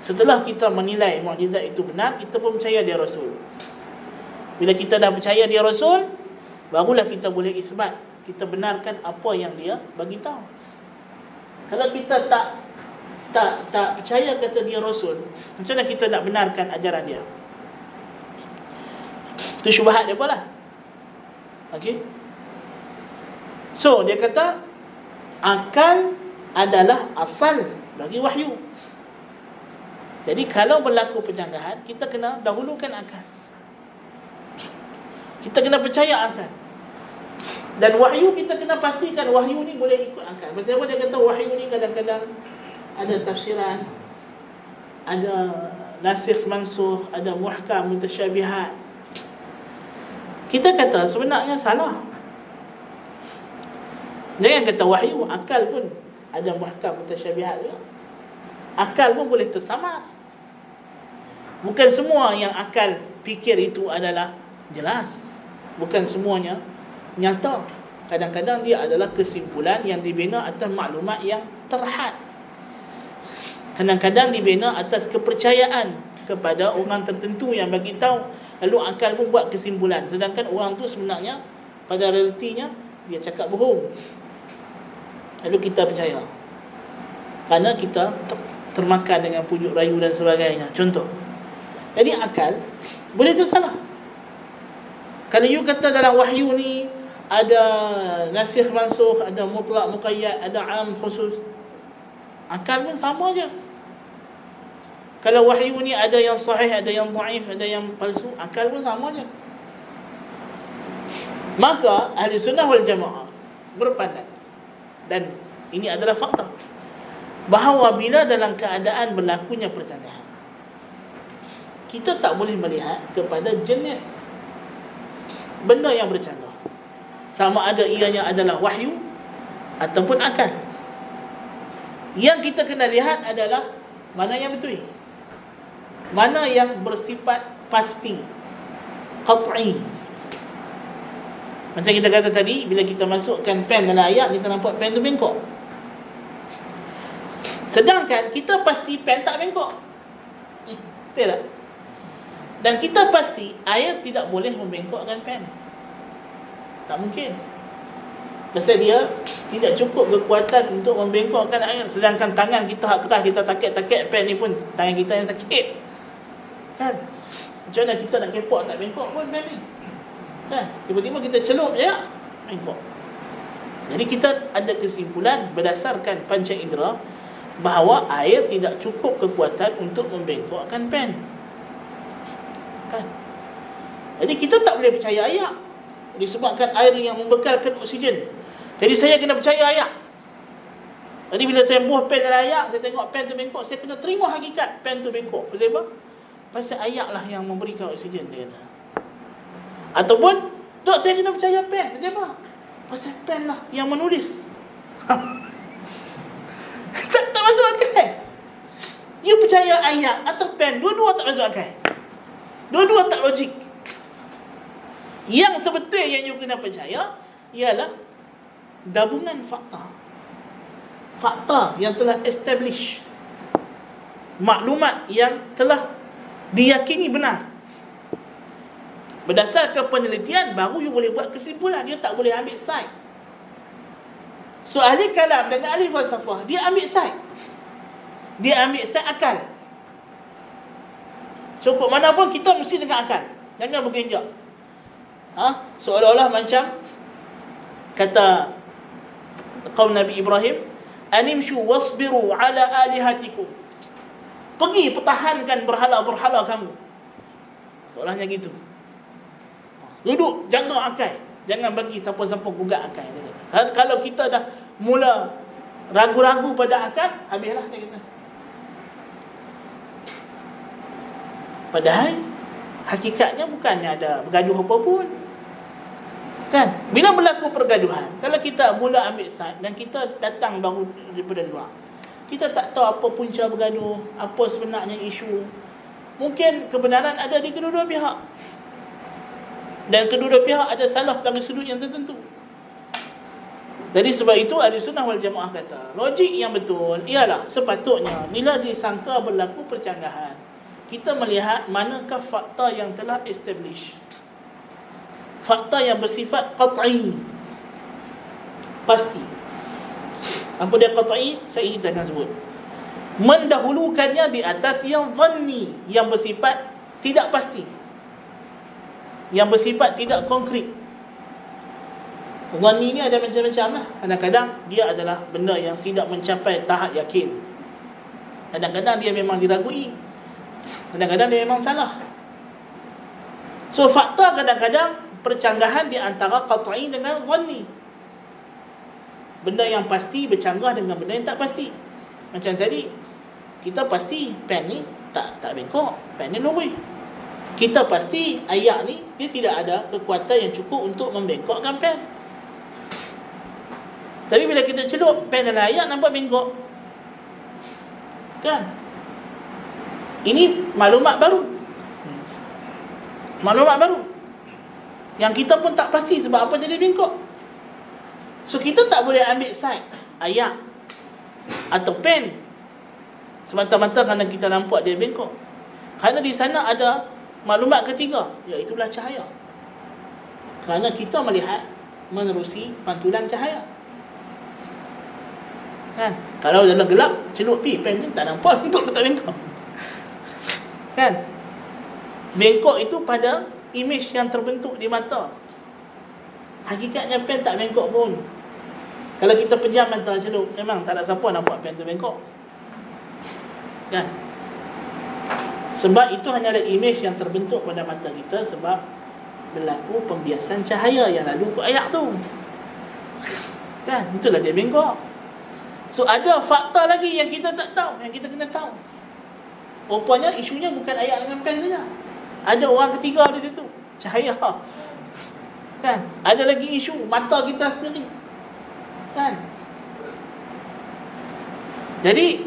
Setelah kita menilai mukjizat itu benar, kita pun percaya dia Rasul. Bila kita dah percaya dia Rasul, barulah kita boleh isbat, kita benarkan apa yang dia bagi tahu. Kalau kita tak percaya kata dia Rasul, macam mana kita nak benarkan ajaran dia? Itu syubhat dia pula. Okey. So dia kata akal adalah asal bagi wahyu. Jadi kalau berlaku percanggahan, kita kena dahulukan akal. Kita kena percaya akal. Dan wahyu kita kena pastikan wahyu ni boleh ikut akal. Pasal apa dia kata wahyu ni kadang-kadang ada tafsiran, ada nasikh mansukh, ada muhkam mutasyabihat. Kita kata sebenarnya salah. Jangan kata wahyu, akal pun ada muhkam mutasyabihat juga. Akal pun boleh tersamar. Bukan semua yang akal fikir itu adalah jelas. Bukan semuanya nyata. Kadang-kadang dia adalah kesimpulan yang dibina atas maklumat yang terhad. Kadang-kadang dibina atas kepercayaan kepada orang tertentu yang bagi tahu, lalu akal pun buat kesimpulan, sedangkan orang tu sebenarnya pada realitinya dia cakap bohong. Lalu kita percaya kerana kita termakan dengan pujuk rayu dan sebagainya. Contoh. Jadi akal boleh tersalah. Kalau you kata dalam wahyu ni ada nasikh mansukh, ada mutlak muqayyad, ada am khusus, akal pun sama je. Kalau wahyu ni ada yang sahih, ada yang dhaif, ada yang palsu, akal pun sama je. Maka ahli sunnah wal jamaah berpandangan, dan ini adalah fakta, bahawa bila dalam keadaan berlakunya percanggahan, kita tak boleh melihat kepada jenis benda yang bercanggah, sama ada ianya adalah wahyu ataupun akal. Yang kita kena lihat adalah mana yang betul, mana yang bersifat pasti, qat'i. Macam kita kata tadi, bila kita masukkan pen dalam ayat, kita nampak pen tu bengkok. Sedangkan kita pasti pen tak bengkok. Betul tak? Dan kita pasti air tidak boleh membengkokkan pen. Tak mungkin. Pasal dia tidak cukup kekuatan untuk membengkokkan air. Sedangkan tangan kita hak kertas, kita takik-takik pen ni pun tangan kita yang sakit. Kan? Macam mana kita nak kepok tak bengkok pun pen ni? Kan? Tiba-tiba kita celup je, bengkok. Jadi kita ada kesimpulan berdasarkan panca indera bahawa air tidak cukup kekuatan untuk membengkokkan pen. Kan? Jadi kita tak boleh percaya ayat disebabkan air yang membekalkan oksigen. Jadi saya kena percaya ayat. Jadi bila saya buah pen dalam ayat, saya tengok pen tu bengkok, saya kena terima hakikat pen tu bengkok. Pasal apa? Pasal ayat lah yang memberikan oksigen, dia kata. Ataupun Dok, saya kena percaya pen. Pasal apa? Pasal pen lah yang menulis. tak masuk akal. You percaya ayat atau pen, dua-dua tak masuk akal. Dua-dua tak logik. Yang sebetul yang you kena percaya ialah gabungan fakta. Fakta yang telah establish, maklumat yang telah diyakini benar. Berdasarkan penelitian, baru you boleh buat kesimpulan. You tak boleh ambil side. So ahli kalam dengan ahli falsafah, dia ambil side. Dia ambil side akal. So kok mana pun kita mesti dengan akal. Jangan bergenjak. Seolah-olah macam kata kaum Nabi Ibrahim, animshu wasbiru ala alihatikum. Pergi pertahankan berhala-berhala kamu. Seolahnya gitu. Duduk, jaga akal. Jangan bagi siapa-siapa gugat akal. Kalau kita dah mula ragu-ragu pada akal, habislah dia kata. Padahal hakikatnya bukannya ada bergaduh apa pun. Kan? Bila berlaku pergaduhan, kalau kita mula ambil side dan kita datang baru daripada luar, kita tak tahu apa punca bergaduh, apa sebenarnya isu. Mungkin kebenaran ada di kedua-dua pihak. Dan kedua-dua pihak ada salah dari sudut yang tertentu. Jadi sebab itu Ahli Sunnah wal Jamaah kata, logik yang betul ialah sepatutnya bila disangka berlaku percanggahan, kita melihat manakah fakta yang telah establish, fakta yang bersifat qat'i, pasti. Apa dia qat'i? Saya akan sebut. Mendahulukannya di atas yang dhanni, yang bersifat tidak pasti, yang bersifat tidak konkret. Dhanni ni ada macam-macam lah. Kadang-kadang dia adalah benda yang tidak mencapai tahap yakin. Kadang-kadang dia memang diragui. Kadang-kadang dia memang salah. So fakta kadang-kadang percanggahan di antara qat'i dengan dhanni. Benda yang pasti bercanggah dengan benda yang tak pasti. Macam tadi, kita pasti pen ni tak bengkok, pen ni lurus. Kita pasti ayat ni dia tidak ada kekuatan yang cukup untuk membengkokkan pen. Tapi bila kita celup pen dalam ayat, nampak bengkok. Kan? Ini maklumat baru. Maklumat baru yang kita pun tak pasti sebab apa jadi bengkok. So kita tak boleh ambil side ayat atau pen semata-mata kerana kita nampak dia bengkok. Kerana di sana ada maklumat ketiga, iaitulah cahaya. Kerana kita melihat menerusi pantulan cahaya. Kan? Kalau dalam gelap, celup pen je tak nampak bengkok ke tak bengkok. Kan? Bengkok itu pada image yang terbentuk di mata. Hakikatnya pen tak bengkok pun. Kalau kita pejam mata celup, memang tak ada siapa nampak pen tu bengkok. Kan? Sebab itu hanya ada image yang terbentuk pada mata kita sebab berlaku pembiasan cahaya yang lalu ke ayat tu. Kan? Itulah dia bengkok. So ada fakta lagi yang kita tak tahu, yang kita kena tahu. Rupanya isunya bukan ayat dengan pen saja. Ada orang ketiga di situ, cahaya. Kan? Ada lagi isu mata kita sendiri. Kan? Jadi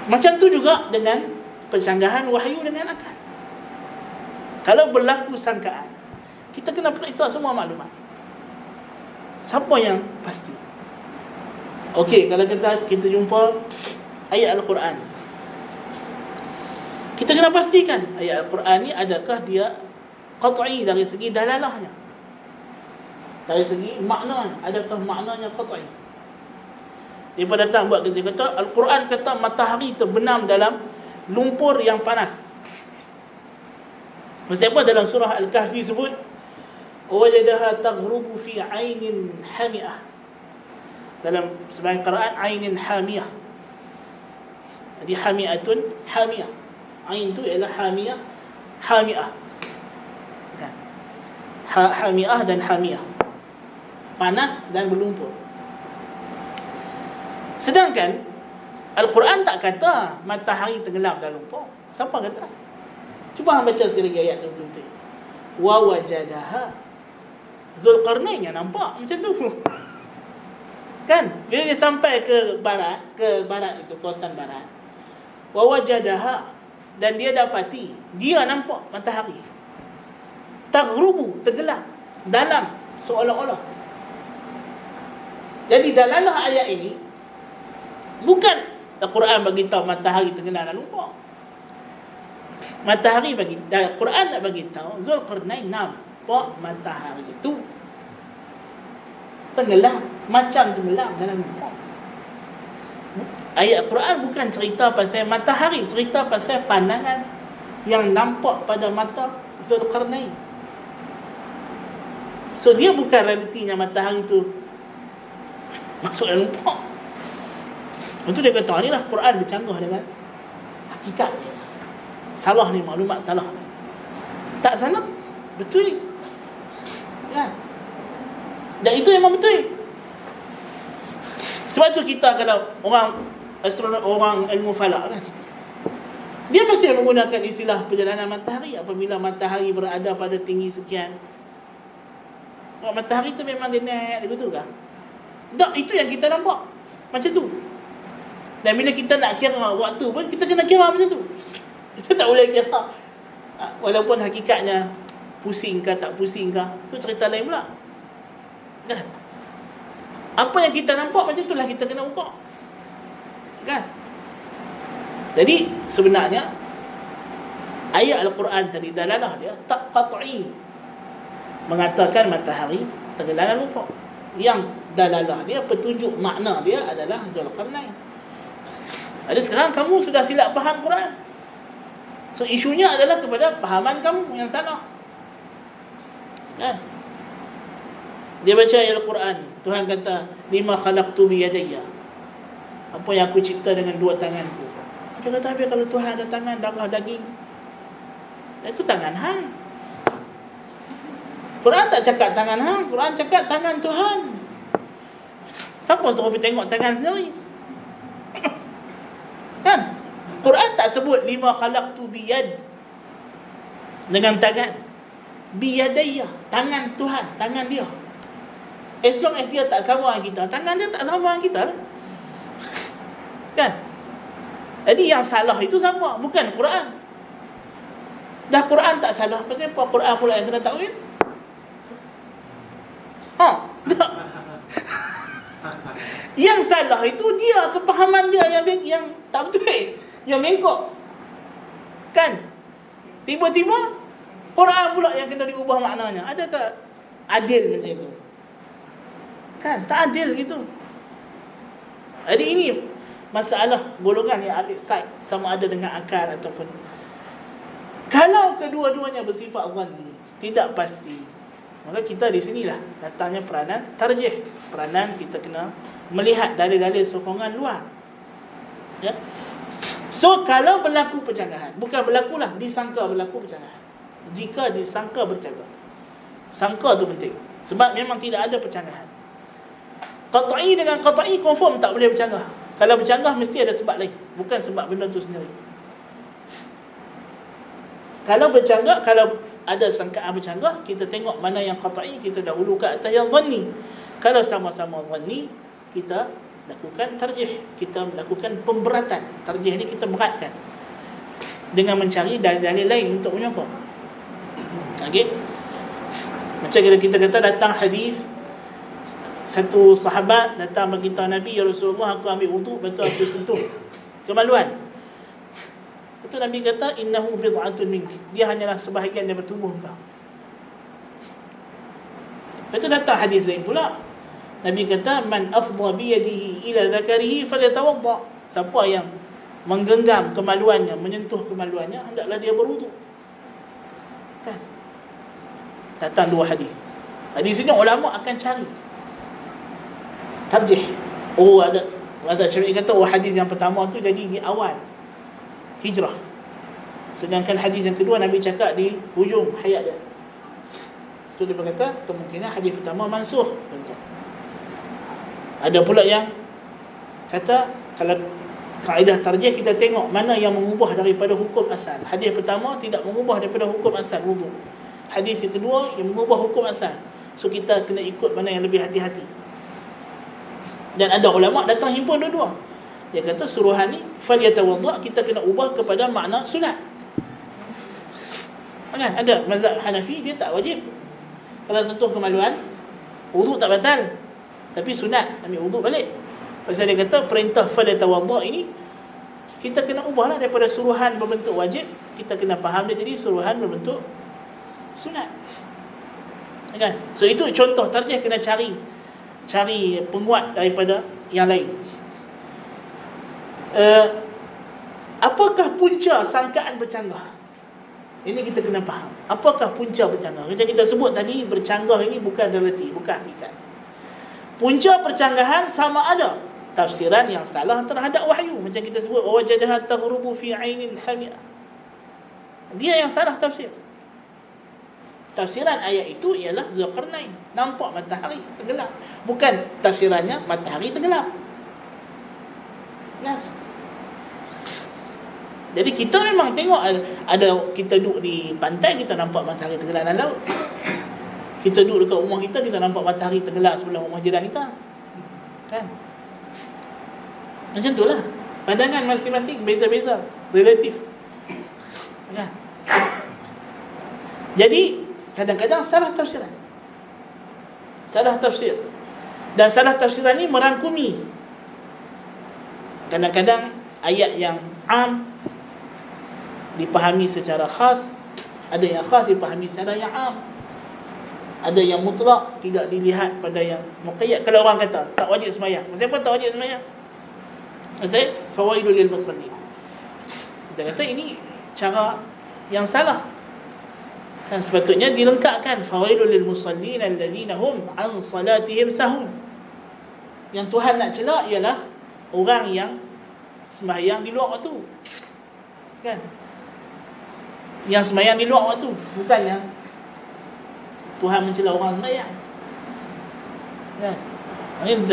macam tu juga dengan persanggahan wahyu dengan akal. Kalau berlaku sangkaan, kita kena periksa semua maklumat. Siapa yang pasti? Okey, kalau kita jumpa ayat Al-Quran, kita kena pastikan ayat Al-Quran ni adakah dia qat'i dari segi dalalahnya, dari segi maknanya, adakah maknanya qat'i. Dia pada datang buat dia kata Al-Quran kata matahari terbenam dalam lumpur yang panas. Siapa dalam surah Al-Kahfi sebut wajadaha taghrubu fi 'ainin hami'ah. Dalam sebahagian qira'at ainin hamiyah. Jadi hami'atun hamiyah. Ain tu ialah hamiyah, hami'ah. Kan? Hami'ah dan hamiyah. Panas dan berlumpur. Sedangkan Al-Quran tak kata matahari tenggelam dalam lumpur. Siapa kata? Cuba hang baca sekali lagi ayat tu betul-betul. wa wajadaha. Zulqarnain yang nampak macam tu. Kan? Bila dia sampai ke barat itu, kawasan barat, wa wajadaha, dan dia dapati, dia nampak matahari taghrubu, tenggelam dalam, seolah-olah. Jadi dalalah ayat ini bukan Al-Quran bagi tahu matahari tenggelam dalam lupa. Matahari bagi Al-Quran nak bagi tahu Zulqarnain nampak matahari itu tenggelam, macam tenggelam dalam lupa. Ayat Al-Quran bukan cerita pasal matahari, cerita pasal pandangan yang nampak pada mata Zulqarnain. So dia bukan realitinya matahari tu masuk dalam lupa. Lepas tu dia kata, inilah Quran bercanggah dengan hakikat dia. Salah ni, maklumat salah. Tak salah, betul. Kan? Dan itu memang betul. Sebab tu kita kalau orang astronom, orang ilmu falak kan, dia masih menggunakan istilah perjalanan matahari apabila matahari berada pada tinggi sekian. Matahari tu memang dia naik begitu kah? Tak, itu yang kita nampak macam tu. Dan bila kita nak kira waktu pun, kita kena kira macam tu. Kita tak boleh kira walaupun hakikatnya pusing ke tak pusing ke, tu cerita lain pula. Kan? Apa yang kita nampak macam itulah kita kena ukur. Kan? Jadi sebenarnya ayat Al-Quran tadi, dalalah dia tak qat'i mengatakan matahari tenggelam dalam lupa. Yang dalalah dia, petunjuk makna dia adalah Zulqarnain. Jadi sekarang kamu sudah silap faham Quran. So isunya adalah kepada fahaman kamu yang salah. Kan? Dia baca ayat Al-Quran, Tuhan kata, lima khalaqtu biyadayya, apa yang aku cipta dengan dua tanganku. Dia kata, habis kalau Tuhan ada tangan, darah, daging, itu tangan hang. Quran tak cakap tangan hang, Quran cakap tangan Tuhan. Siapa suruh pergi tengok tangan sendiri? Kan? Quran tak sebut lima khalaqtu biyad, dengan tangan. Biyadayya, tangan Tuhan, tangan dia. As long as dia tak sama dengan kita, tangan dia tak sama dengan kita lah. Kan? Jadi yang salah itu siapa? Bukan Quran. Dah Quran tak salah, pasal apa Quran pula yang kena takwil? Tak. Yang salah itu dia, kepahaman dia yang tak betul, yang bengkok. Kan? Tiba-tiba Quran pula yang kena diubah maknanya. Adakah adil macam itu? Kan? Tak adil gitu. Jadi ini masalah golongan yang ambil side, sama ada dengan akal ataupun. Kalau kedua-duanya bersifat dhanni, tidak pasti, maka kita di sinilah datangnya peranan tarjih. Peranan kita kena melihat dalil-dalil sokongan luar. Ya. So kalau berlaku percanggahan, bukan berlakulah, disangka berlaku percanggahan. Jika disangka bercanggah, sangka tu penting. Sebab memang tidak ada percanggahan. Qat'i dengan qat'i confirm tak boleh bercanggah. Kalau bercanggah mesti ada sebab lain, bukan sebab benda tu sendiri. Kalau bercanggah, kalau ada sangkaan bercanggah, kita tengok mana yang qat'i, kita dahulu ke atas yang dhanni. Kalau sama-sama dhanni, kita lakukan tarjih, kita lakukan pemberatan. Tarjih ni kita beratkan dengan mencari dalil-dalil lain untuk menyokong. Okey. Macam kita kata datang hadis, satu sahabat datang beritahu Nabi, ya Rasulullah, aku ambil wuduk, betul aku sentuh kemaluan. Itu Nabi kata, innahu bid'atun mink, dia hanyalah sebahagian daripada tubuh engkau. Itu datang hadis lain pula, Nabi kata, man afdha biyadihi ila zakarihi falyatawadda, siapa yang menggenggam kemaluannya, menyentuh kemaluannya, hendaklah dia berwuduk. Kan? Datang dua hadis. Hadis ini ulama akan cari tarjih. Oh, ada mazhab Syafi'i kata, oh hadis yang pertama tu jadi di awal hijrah, sedangkan hadis yang kedua Nabi cakap di hujung hayat dia. Itu dia berkata kemungkinan hadis pertama mansuh. Ada pula yang kata, kalau kaedah tarjih kita tengok mana yang mengubah daripada hukum asal. Hadis pertama tidak mengubah daripada hukum asal wudu. hadis yang kedua yang mengubah hukum asal. So kita kena ikut mana yang lebih hati-hati. Dan ada ulama datang himpun dua-dua. Dia kata suruhan ni falyatawadda, kita kena ubah kepada makna sunat. Kan ada mazhab Hanafi dia tak wajib. Kalau sentuh kemaluan, wuduk tak batal, tapi sunat ambil wuduk balik. Pasal dia kata perintah falyatawadda ini kita kena ubahlah daripada suruhan berbentuk wajib, kita kena faham dia jadi suruhan berbentuk sunat. Kan? So itu contoh tarjih, kena cari penguat daripada yang lain. Apakah punca sangkaan bercanggah? Ini kita kena faham. Apakah punca bercanggah? Macam kita sebut tadi, bercanggah ini bukan relatif, bukan hakikat. Punca percanggahan sama ada tafsiran yang salah terhadap wahyu. Macam kita sebut wajadaha taghrubu fi 'ainil hami'ah. Dia yang salah tafsir. Tafsiran ayat itu ialah Zulkarnain, nampak matahari tenggelam. Bukan tafsirannya matahari tenggelam. Nah, jadi kita memang tengok ada kita duduk di pantai, kita nampak matahari tenggelam dalam laut. Kita duduk dekat rumah kita, kita nampak matahari tenggelam sebelah rumah jiran kita. Kan? Macam itulah. Pandangan masing-masing beza-beza, relatif. Kan? Jadi kadang-kadang salah tafsiran. Salah tafsir. Dan salah tafsiran ni merangkumi. Kadang-kadang ayat yang am dipahami secara khas, ada yang khas dipahami secara yang am, ada yang mutlak tidak dilihat pada yang muqayyad. Kalau orang kata tak wajib sembahyang, siapa tak wajib sembahyang? Maksud fawailul lil musallin. Kita kata ini cara yang salah. Kan sepatutnya dilengkapkan fawailul lil musallin alladhina hum an salatihim sahun. Yang Tuhan nak celak ialah orang yang sembahyang di luar waktu. Kan? Yang sembahyang di luar waktu, bukan yang Tuhan mencela orang sembahyang. Kan?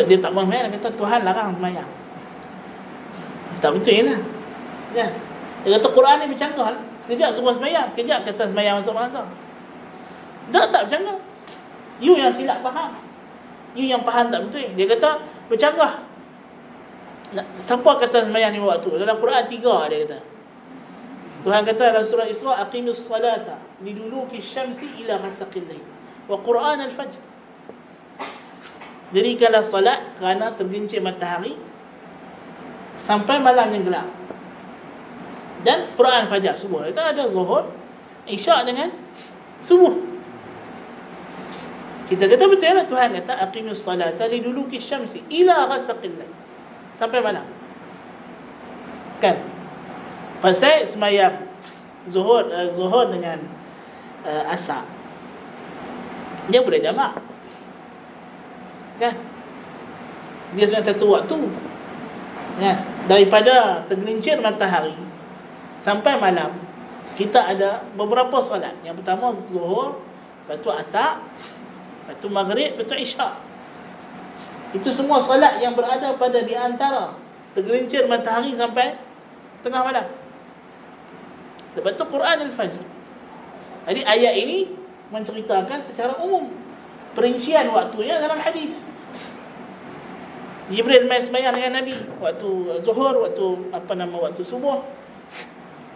Dia tak mahu sembahyang, dia kata Tuhan larang sembahyang. Tak betul lah. Kan? Dia kata Quran ni bercanggah. Sekejap semua sembahyang, sekejap kata sembahyang masuk neraka. Tak bercanggah. You yang silap faham. You yang faham tak betul. Dia kata bercanggah. Siapa kata sembahyang ni waktu? Dalam Quran 3 dia kata. Tuhan kata dalam surah Isra, aqimus salata liduluki syamsi ila ghasaqil lail wa Quran al-fajr. Jadikanlah salat kerana tergelincir matahari sampai malam yang gelap. Dan Quran fajar, subuh. Itu ada zuhur, isyak dengan subuh. Kita kata betul lah, Tuhan kata aqimus salata liduluki syamsi ila ghasaqil lail, sampai malam. Kan? Pasal sembahyang zuhur dengan asar, dia boleh jamak. Kan? Dia sebenarnya satu waktu. Kan? Daripada tergelincir matahari sampai malam, kita ada beberapa solat. Yang pertama zuhur, lepas tu asar, lepas tu maghrib, lepas tu isyak. Itu semua solat yang berada pada di antara tergelincir matahari sampai tengah malam. Lepas tu Quran al-Fajr. Jadi ayat ini menceritakan secara umum perincian waktunya dalam hadis. Jibril mai sembahyang dengan Nabi waktu zuhur, waktu subuh,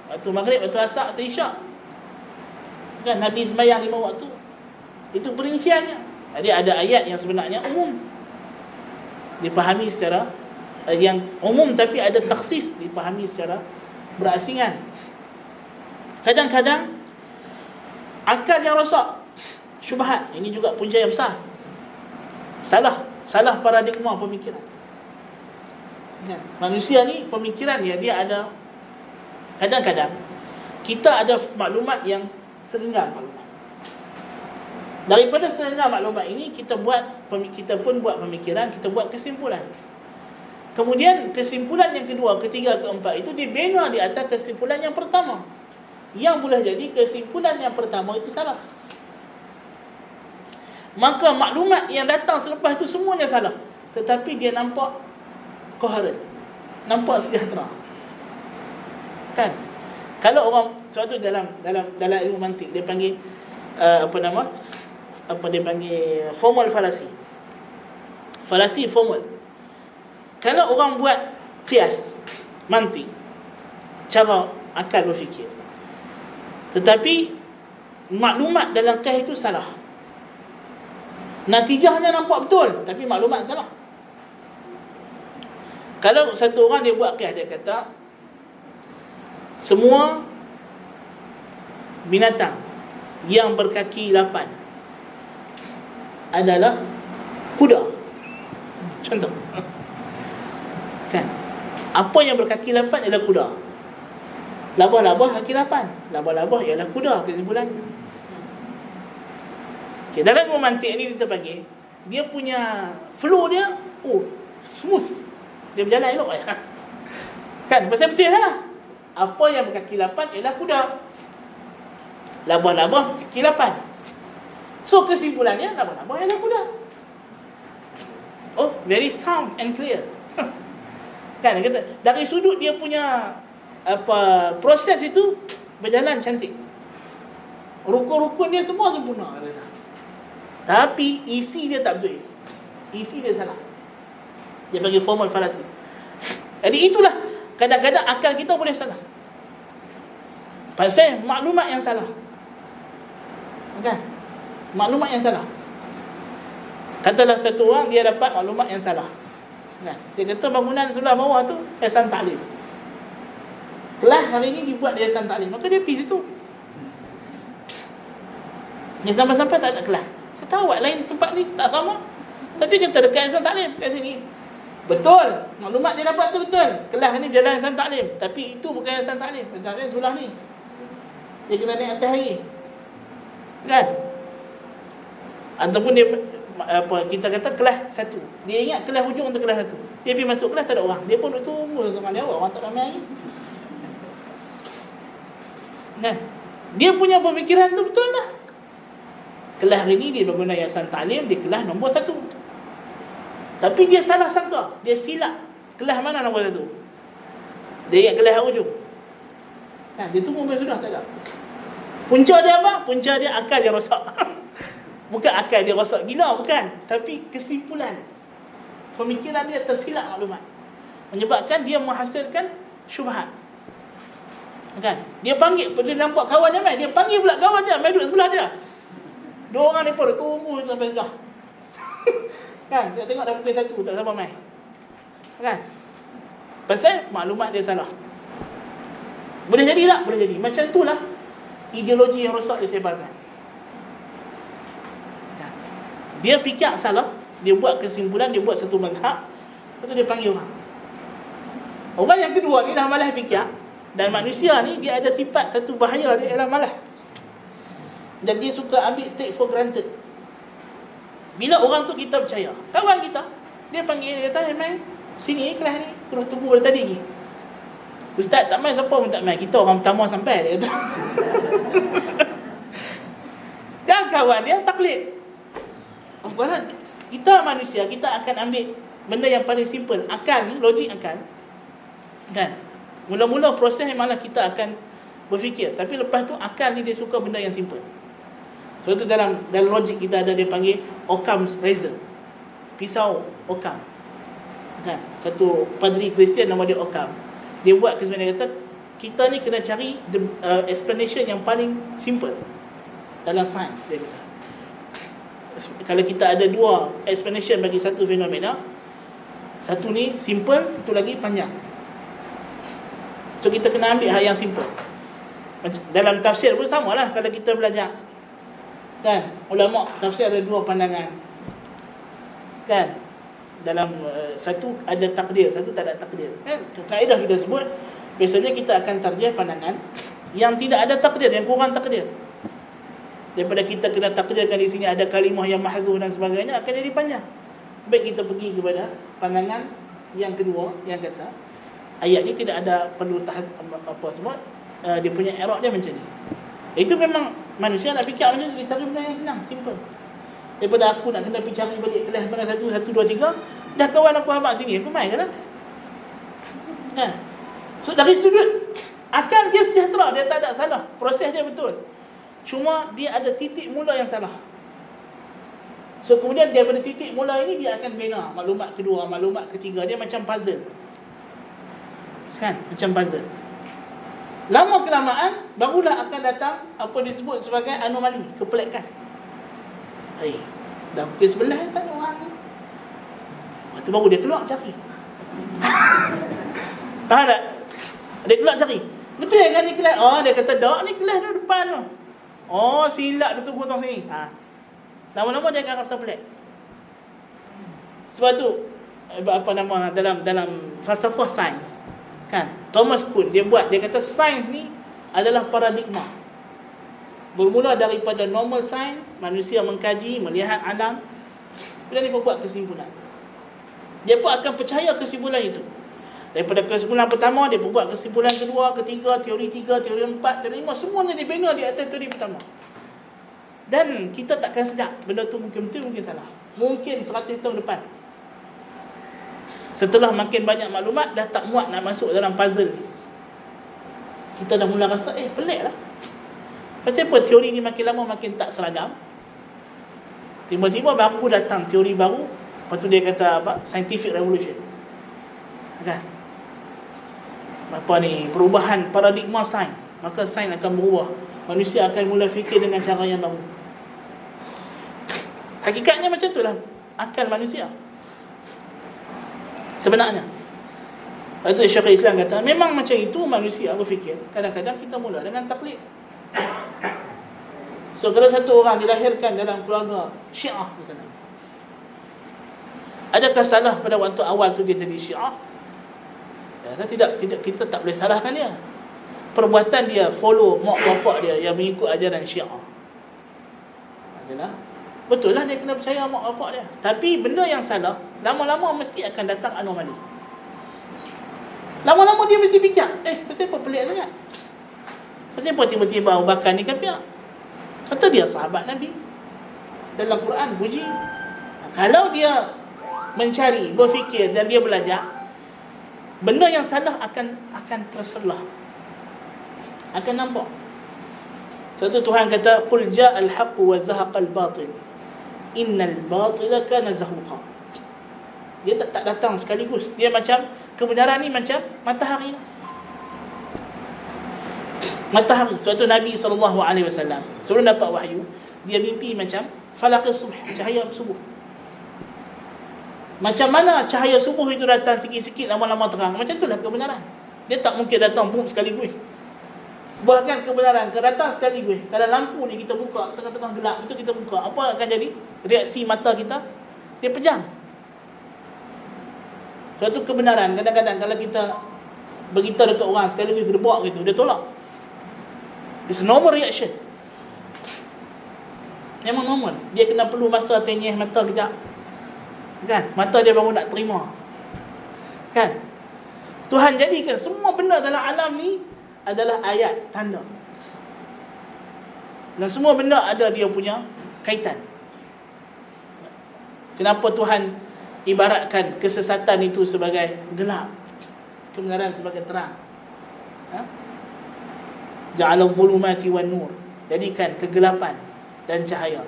waktu maghrib, waktu asar, waktu isyak. Kan Nabi sembahyang 5 waktu. Itu perinciannya. Jadi ada ayat yang sebenarnya umum, dipahami secara yang umum, tapi ada takhsis, dipahami secara berasingan. Kadang-kadang akal yang rosak, syubhat, ini juga punca yang besar. Salah paradigma pemikiran. Ya, manusia ni pemikiran dia ada, kadang-kadang kita ada maklumat yang serenggam maklumat. Daripada serenggam maklumat ini kita pun buat pemikiran, kita buat kesimpulan. Kemudian kesimpulan yang kedua, ketiga, keempat itu dibina di atas kesimpulan yang pertama. Yang boleh jadi kesimpulan yang pertama itu salah. Maka maklumat yang datang selepas itu semuanya salah, tetapi dia nampak koheren, nampak sejahtera. Kan? Kalau orang, sebab tu dalam ilmu mantik dia panggil apa dia panggil, formal falasi. Falasi formal. Kalau orang buat qiyas, mantik, cara akal berfikir, tetapi maklumat dalam qiyas itu salah, natijahnya nampak betul tapi maklumat salah. Kalau satu orang dia buat qiyas, dia kata semua binatang yang berkaki 8 adalah kuda, contoh. Kan? Apa yang berkaki 8 adalah kuda. Labah-labah kaki 8. Labah-labah ialah kuda, kesimpulannya. Okay, dalam memantik ni kita panggil, dia punya flow dia smooth. Dia berjalan elok ya. Kan? Pasal betul lah. Apa yang berkaki 8 ialah kuda. Labah-labah kaki 8. So kesimpulannya labah-labah ialah kuda. Oh, very sound and clear. Kan, kata dari sudut dia punya proses itu berjalan cantik. Rukun-rukun dia semua sempurna, kata. Tapi isi dia tak betul. Isi dia salah. Dia bagi formal falasi. Jadi itulah kadang-kadang akal kita boleh salah. Pasal maklumat yang salah. Kan? Maklumat yang salah. Katalah satu orang dia dapat maklumat yang salah. Kan? Dia kata bangunan sebelah bawah tu Yayasan Taklim. Kelas hari ni dibuat di Yayasan Taklim, maka dia pergi situ. Dia sampai-sampai tak ada kelas. Kata awak lain tempat ni tak sama, tapi kata dekat Yayasan Taklim kat sini. Betul, maklumat dia dapat tu betul. Kelas ni berjalan Yayasan Taklim, tapi itu bukan Yayasan Taklim. Yayasan Taklim sebelah ni. Dia kena naik atas lagi. Kan? Ataupun dia kita kata kelas 1. Dia ingat kelas hujung untuk kelas 1. Dia pergi masuk kelas tak ada orang. Dia pun duduk tunggu sama dia, orang tak ramai lagi. Kan? Dia punya pemikiran tu betul lah. Kelas hari ni dia berguna Yayasan Taklim, dia kelas nombor 1. Tapi dia salah sangka, dia silap. Kelas mana nombor 1? Dia ingat kelas hujung. Kan? Dia tunggu sampai sudah tak ada. Punca dia apa? Punca dia akal dia rosak. Bukan akal dia rosak gila, bukan. Tapi kesimpulan, pemikiran dia tersilap maklumat, menyebabkan dia menghasilkan syubhat. Kan? Dia panggil, dia nampak kawan dia main, dia panggil pula kawan dia main duduk sebelah dia. Dua orang ni pun tunggu sampai sudah. Kan? Dia tengok dah pukul 1 tak sabar main. Kan? Pasal maklumat dia salah. Boleh jadi tak? Boleh jadi. Macam itulah ideologi yang rosak disebarkan. Dia fikir salah, dia buat kesimpulan, dia buat satu mazhab, lepas tu dia panggil orang. Orang yang kedua ni dah malas fikir, dan manusia ni dia ada sifat, satu bahaya dia ialah malas. Dan dia suka ambil take for granted. Bila orang tu kita percaya, kawan kita, dia panggil, dia kata, main sini kelas ni, kena tunggu dari tadi lagi. Ustaz tak main, siapa pun tak main, kita orang pertama sampai, dia kata. Dan kawan dia taklid. Kita manusia, kita akan ambil benda yang paling simple. Akal ni, logik akal. Kan? Mula-mula proses malah kita akan berfikir, tapi lepas tu akal ni dia suka benda yang simple. Sebab tu dalam logik kita ada dia panggil Occam's razor, pisau Occam. Kan? Satu padri Kristian nama dia Occam. Dia buat kesebenarnya, dia kata kita ni kena cari explanation yang paling simple dalam sains, dia kata. Kalau kita ada dua explanation bagi satu fenomena, satu ni simple, satu lagi panjang. So kita kena ambil hal yang simple. Dalam tafsir pun sama lah. Kalau kita belajar, kan, ulama tafsir ada dua pandangan. Kan? Dalam satu ada takdir, satu tak ada takdir. Kan? Kaedah kita sebut, biasanya kita akan tarjih pandangan yang tidak ada takdir, yang kurang takdir. Daripada kita kena takdirkan di sini ada kalimah yang mahdzuf dan sebagainya, akan jadi panjang. Baik kita pergi kepada pandangan yang kedua, yang kata ayat ni tidak ada perlu apa semua, dia punya i'rab dia macam ni. Itu memang manusia nak fikir macam tu, dia cari benda yang senang, simple. Daripada aku nak kena pergi cari balik kelas mana 1, 2, 3, dah kawan aku habaq sini, aku main kan? Kan? So dari sudut akal dia sejahtera, dia tak ada salah, proses dia betul. Cuma dia ada titik mula yang salah. So kemudian daripada titik mula ini dia akan bina maklumat kedua, maklumat ketiga. Dia macam puzzle. Kan? Macam puzzle. Lama kelamaan barulah akan datang apa disebut sebagai anomali, kepelekan. Dah pukul 11 tak ada orang ni. Lepas tu baru dia keluar cari. Faham tak? Dia keluar cari. Betul kan ni kelas? Oh, dia kata dak ni kelas tu depan tu. Oh, silap dia tunggu tong sini. Lama-lama dia akan rasa pelik. Sebab tu apa nama dalam falsafah sains, kan? Thomas Kuhn dia kata sains ni adalah paradigma. Bermula daripada normal science, manusia mengkaji, melihat alam, kemudian dia buat kesimpulan. Dia pun akan percaya kesimpulan itu. Daripada kesimpulan pertama, dia buat kesimpulan kedua, ketiga, teori 3, teori 4, teori 5, semuanya dibina di atas teori pertama. Dan kita takkan sedar benda tu mungkin betul, mungkin salah. Mungkin 100 tahun depan, setelah makin banyak maklumat, dah tak muat nak masuk dalam puzzle ni, kita dah mula rasa pelik lah. Pasal apa teori ni makin lama makin tak seragam. Tiba-tiba baru datang teori baru. Lepas tu dia kata apa? Scientific revolution. Kan? Apa ni? Perubahan paradigma sains. Maka sains akan berubah. Manusia akan mula fikir dengan cara yang baru. Hakikatnya macam itulah akal manusia sebenarnya. Itu Syekhul Islam kata, memang macam itu manusia berfikir. Kadang-kadang kita mula dengan taklid. So kalau satu orang dilahirkan dalam keluarga Syiah misalnya, adakah salah pada waktu awal tu dia jadi Syiah? Ya, tidak, kita tak boleh salahkan dia. Perbuatan dia follow mak bapak dia yang mengikut ajaran Syiah. Adalah betul lah dia kena percaya mak bapak dia. Tapi benda yang salah lama-lama mesti akan datang anomali. Lama-lama dia mesti fikir, pasal apa pelik sangat? Pasal apa tiba-tiba Abu Bakar ni kafir? Kata dia sahabat Nabi. Dalam Quran puji. Kalau dia mencari, berfikir dan dia belajar, benda yang salah akan terselah, akan nampak. Satu Tuhan kata, "Qul ja'al haqqu wa zahaqal batil. Innal batila kana zahuqa." Dia tak datang sekaligus. Dia macam kebenaran ni macam matahari. Matahari. Suatu Nabi SAW sebelum dapat wahyu, dia mimpi macam falaqis subh, cahaya subuh. Macam mana cahaya subuh itu datang sikit-sikit, lama-lama terang. Macam itulah kebenaran. Dia tak mungkin datang boom sekaligus. Bahkan kebenaran datang sekaligus. Kalau lampu ni kita buka, tengah-tengah gelap, itu kita buka, apa akan jadi? Reaksi mata kita, dia pejam. Suatu kebenaran, kadang-kadang kalau kita beritahu dekat orang sekaligus gedebak gitu, dia tolak. It's a normal reaction. Memang normal. Dia kena perlu masa tenyeh mata kejap. Kan? Mata dia baru nak terima. Kan? Tuhan jadikan semua benda dalam alam ni adalah ayat, tanda. Dan semua benda ada dia punya kaitan. Kenapa Tuhan ibaratkan kesesatan itu sebagai gelap, kebenaran sebagai terang? Ja'ala dhulumati wan nur. Jadikan kegelapan dan cahaya.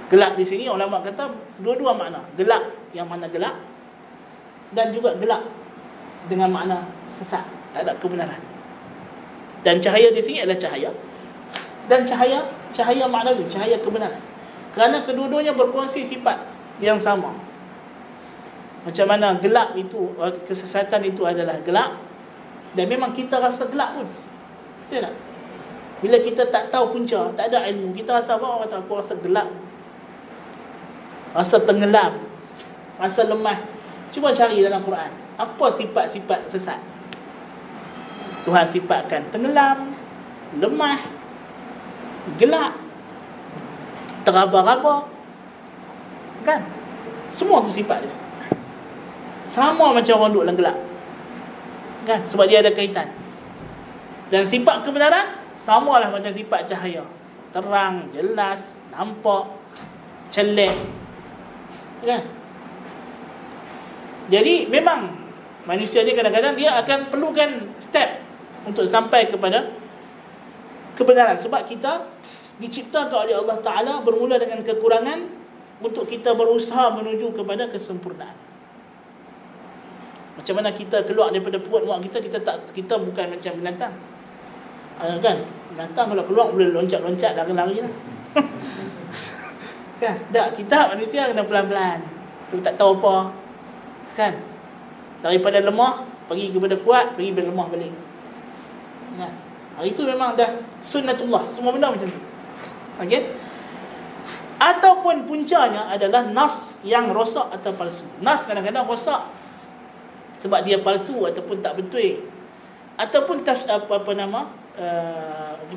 Gelap di sini ulama kata dua-dua makna. Gelap yang mana gelap, dan juga gelap dengan makna sesat, tak ada kebenaran. Dan cahaya di sini adalah cahaya. Dan cahaya maknawi, cahaya kebenaran. Kerana kedua-duanya berkongsi sifat yang sama. Macam mana gelap itu, kesesatan itu adalah gelap, dan memang kita rasa gelap pun. Betul tak? Bila kita tak tahu punca, tak ada ilmu, kita rasa apa? Orang kata aku rasa gelap, rasa tenggelam, rasa lemah. Cuba cari dalam Quran, apa sifat-sifat sesat? Tuhan sifatkan tenggelam, lemah, gelap, teraba-raba. Kan? Semua tu sifat dia. Sama macam orang duduk dalam gelap. Kan? Sebab dia ada kaitan. Dan sifat kebenaran samalah macam sifat cahaya. Terang, jelas, nampak, celik. Kan? Jadi memang manusia ni kadang-kadang dia akan perlukan step untuk sampai kepada kebenaran. Sebab kita diciptakan oleh Allah Ta'ala bermula dengan kekurangan untuk kita berusaha menuju kepada kesempurnaan. Macam mana kita keluar daripada perut mak kita, kita bukan macam binatang. Kan? Binatang kalau keluar boleh loncat-loncat, lari-lari lah. Kan? Tak, kita manusia kena pelan-pelan. Kita tak tahu apa. Kan? Daripada lemah pergi kepada kuat, pergi kepada lemah balik. Kan? Itu memang dah sunnatullah. Semua benda macam tu. Okey? Ataupun puncanya adalah nas yang rosak atau palsu. Nas kadang-kadang rosak sebab dia palsu ataupun tak betul. Ataupun kita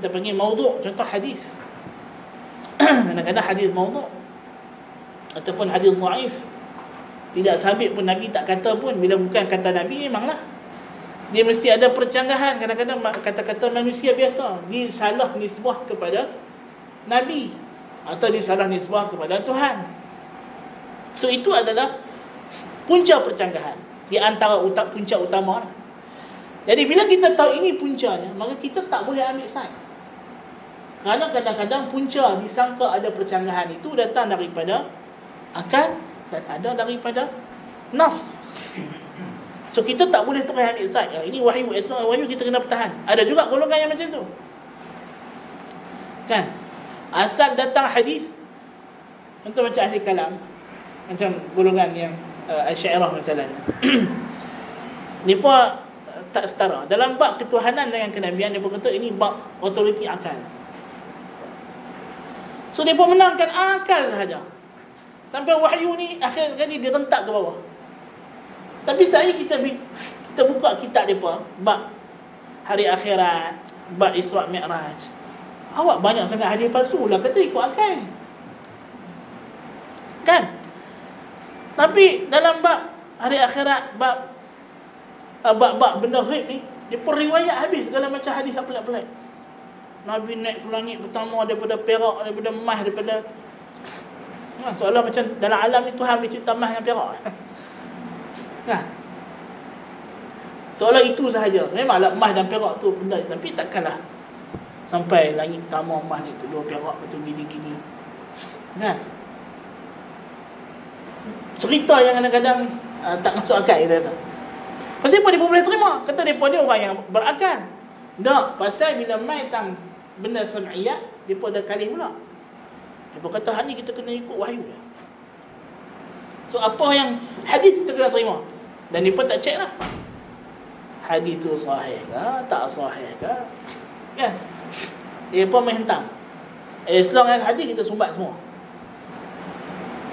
panggil maudhu', contoh hadis. Kadang-kadang hadis maudhu' ataupun hadis dhaif. Tidak sabit pun, Nabi tak kata pun. Bila bukan kata Nabi, memanglah dia mesti ada percanggahan. Kadang-kadang kata-kata manusia biasa disalah nisbah kepada Nabi atau disalah nisbah kepada Tuhan. So itu adalah punca percanggahan, di antara punca utama. Jadi bila kita tahu ini puncanya, maka kita tak boleh ambil side. Kerana kadang-kadang punca disangka ada percanggahan itu datang daripada akal dan ada daripada nas. So kita tak boleh terus ambil side. Ini wahyu, esok wahyu, kita kena pertahan. Ada juga golongan yang macam tu. Kan? Asal datang hadis, contoh macam ahli kalam, macam golongan yang Asy'ariyah misalnya. Mereka tak setara. Dalam bab ketuhanan dengan kenabian, mereka kata ini bab autoriti akal. So mereka menangkan akal sahaja. Sampai wahyu ni akhir kali direntak ke bawah. Tapi kita buka kitab mereka, bab hari akhirat, bab Isra' Mi'raj. Awak banyak sangat hadis palsu lah, kata ikut akal. Kan? Tapi dalam bab hari akhirat, bab benda ghaib ni, dia periwayat habis segala macam hadis pelik-pelik. Nabi naik ke langit pertama daripada perak, daripada emas, daripada seolah macam dalam alam ni Tuhan boleh cipta emas dengan perak. Kan? Seolah itu sahaja. Memanglah emas dan perak tu benda, tapi takkanlah sampai langit pertama emas ni, kedua perak, betul gini-gini. Kan? Cerita yang kadang-kadang tak masuk akal, kita kata. Pasal apa dia boleh terima? Kata mereka dia orang yang berakal. Tak, pasal bila main tang benda sam'iyat, mereka dah kalih pula. Mereka kata hari ni kita kena ikut wahyu. So apa yang hadis kita kena terima. Dan mereka tak cek lah, hadis tu sahih ke, tak sahih ke. Kan? Mereka main hentam. As long as hadis kita sumbat semua.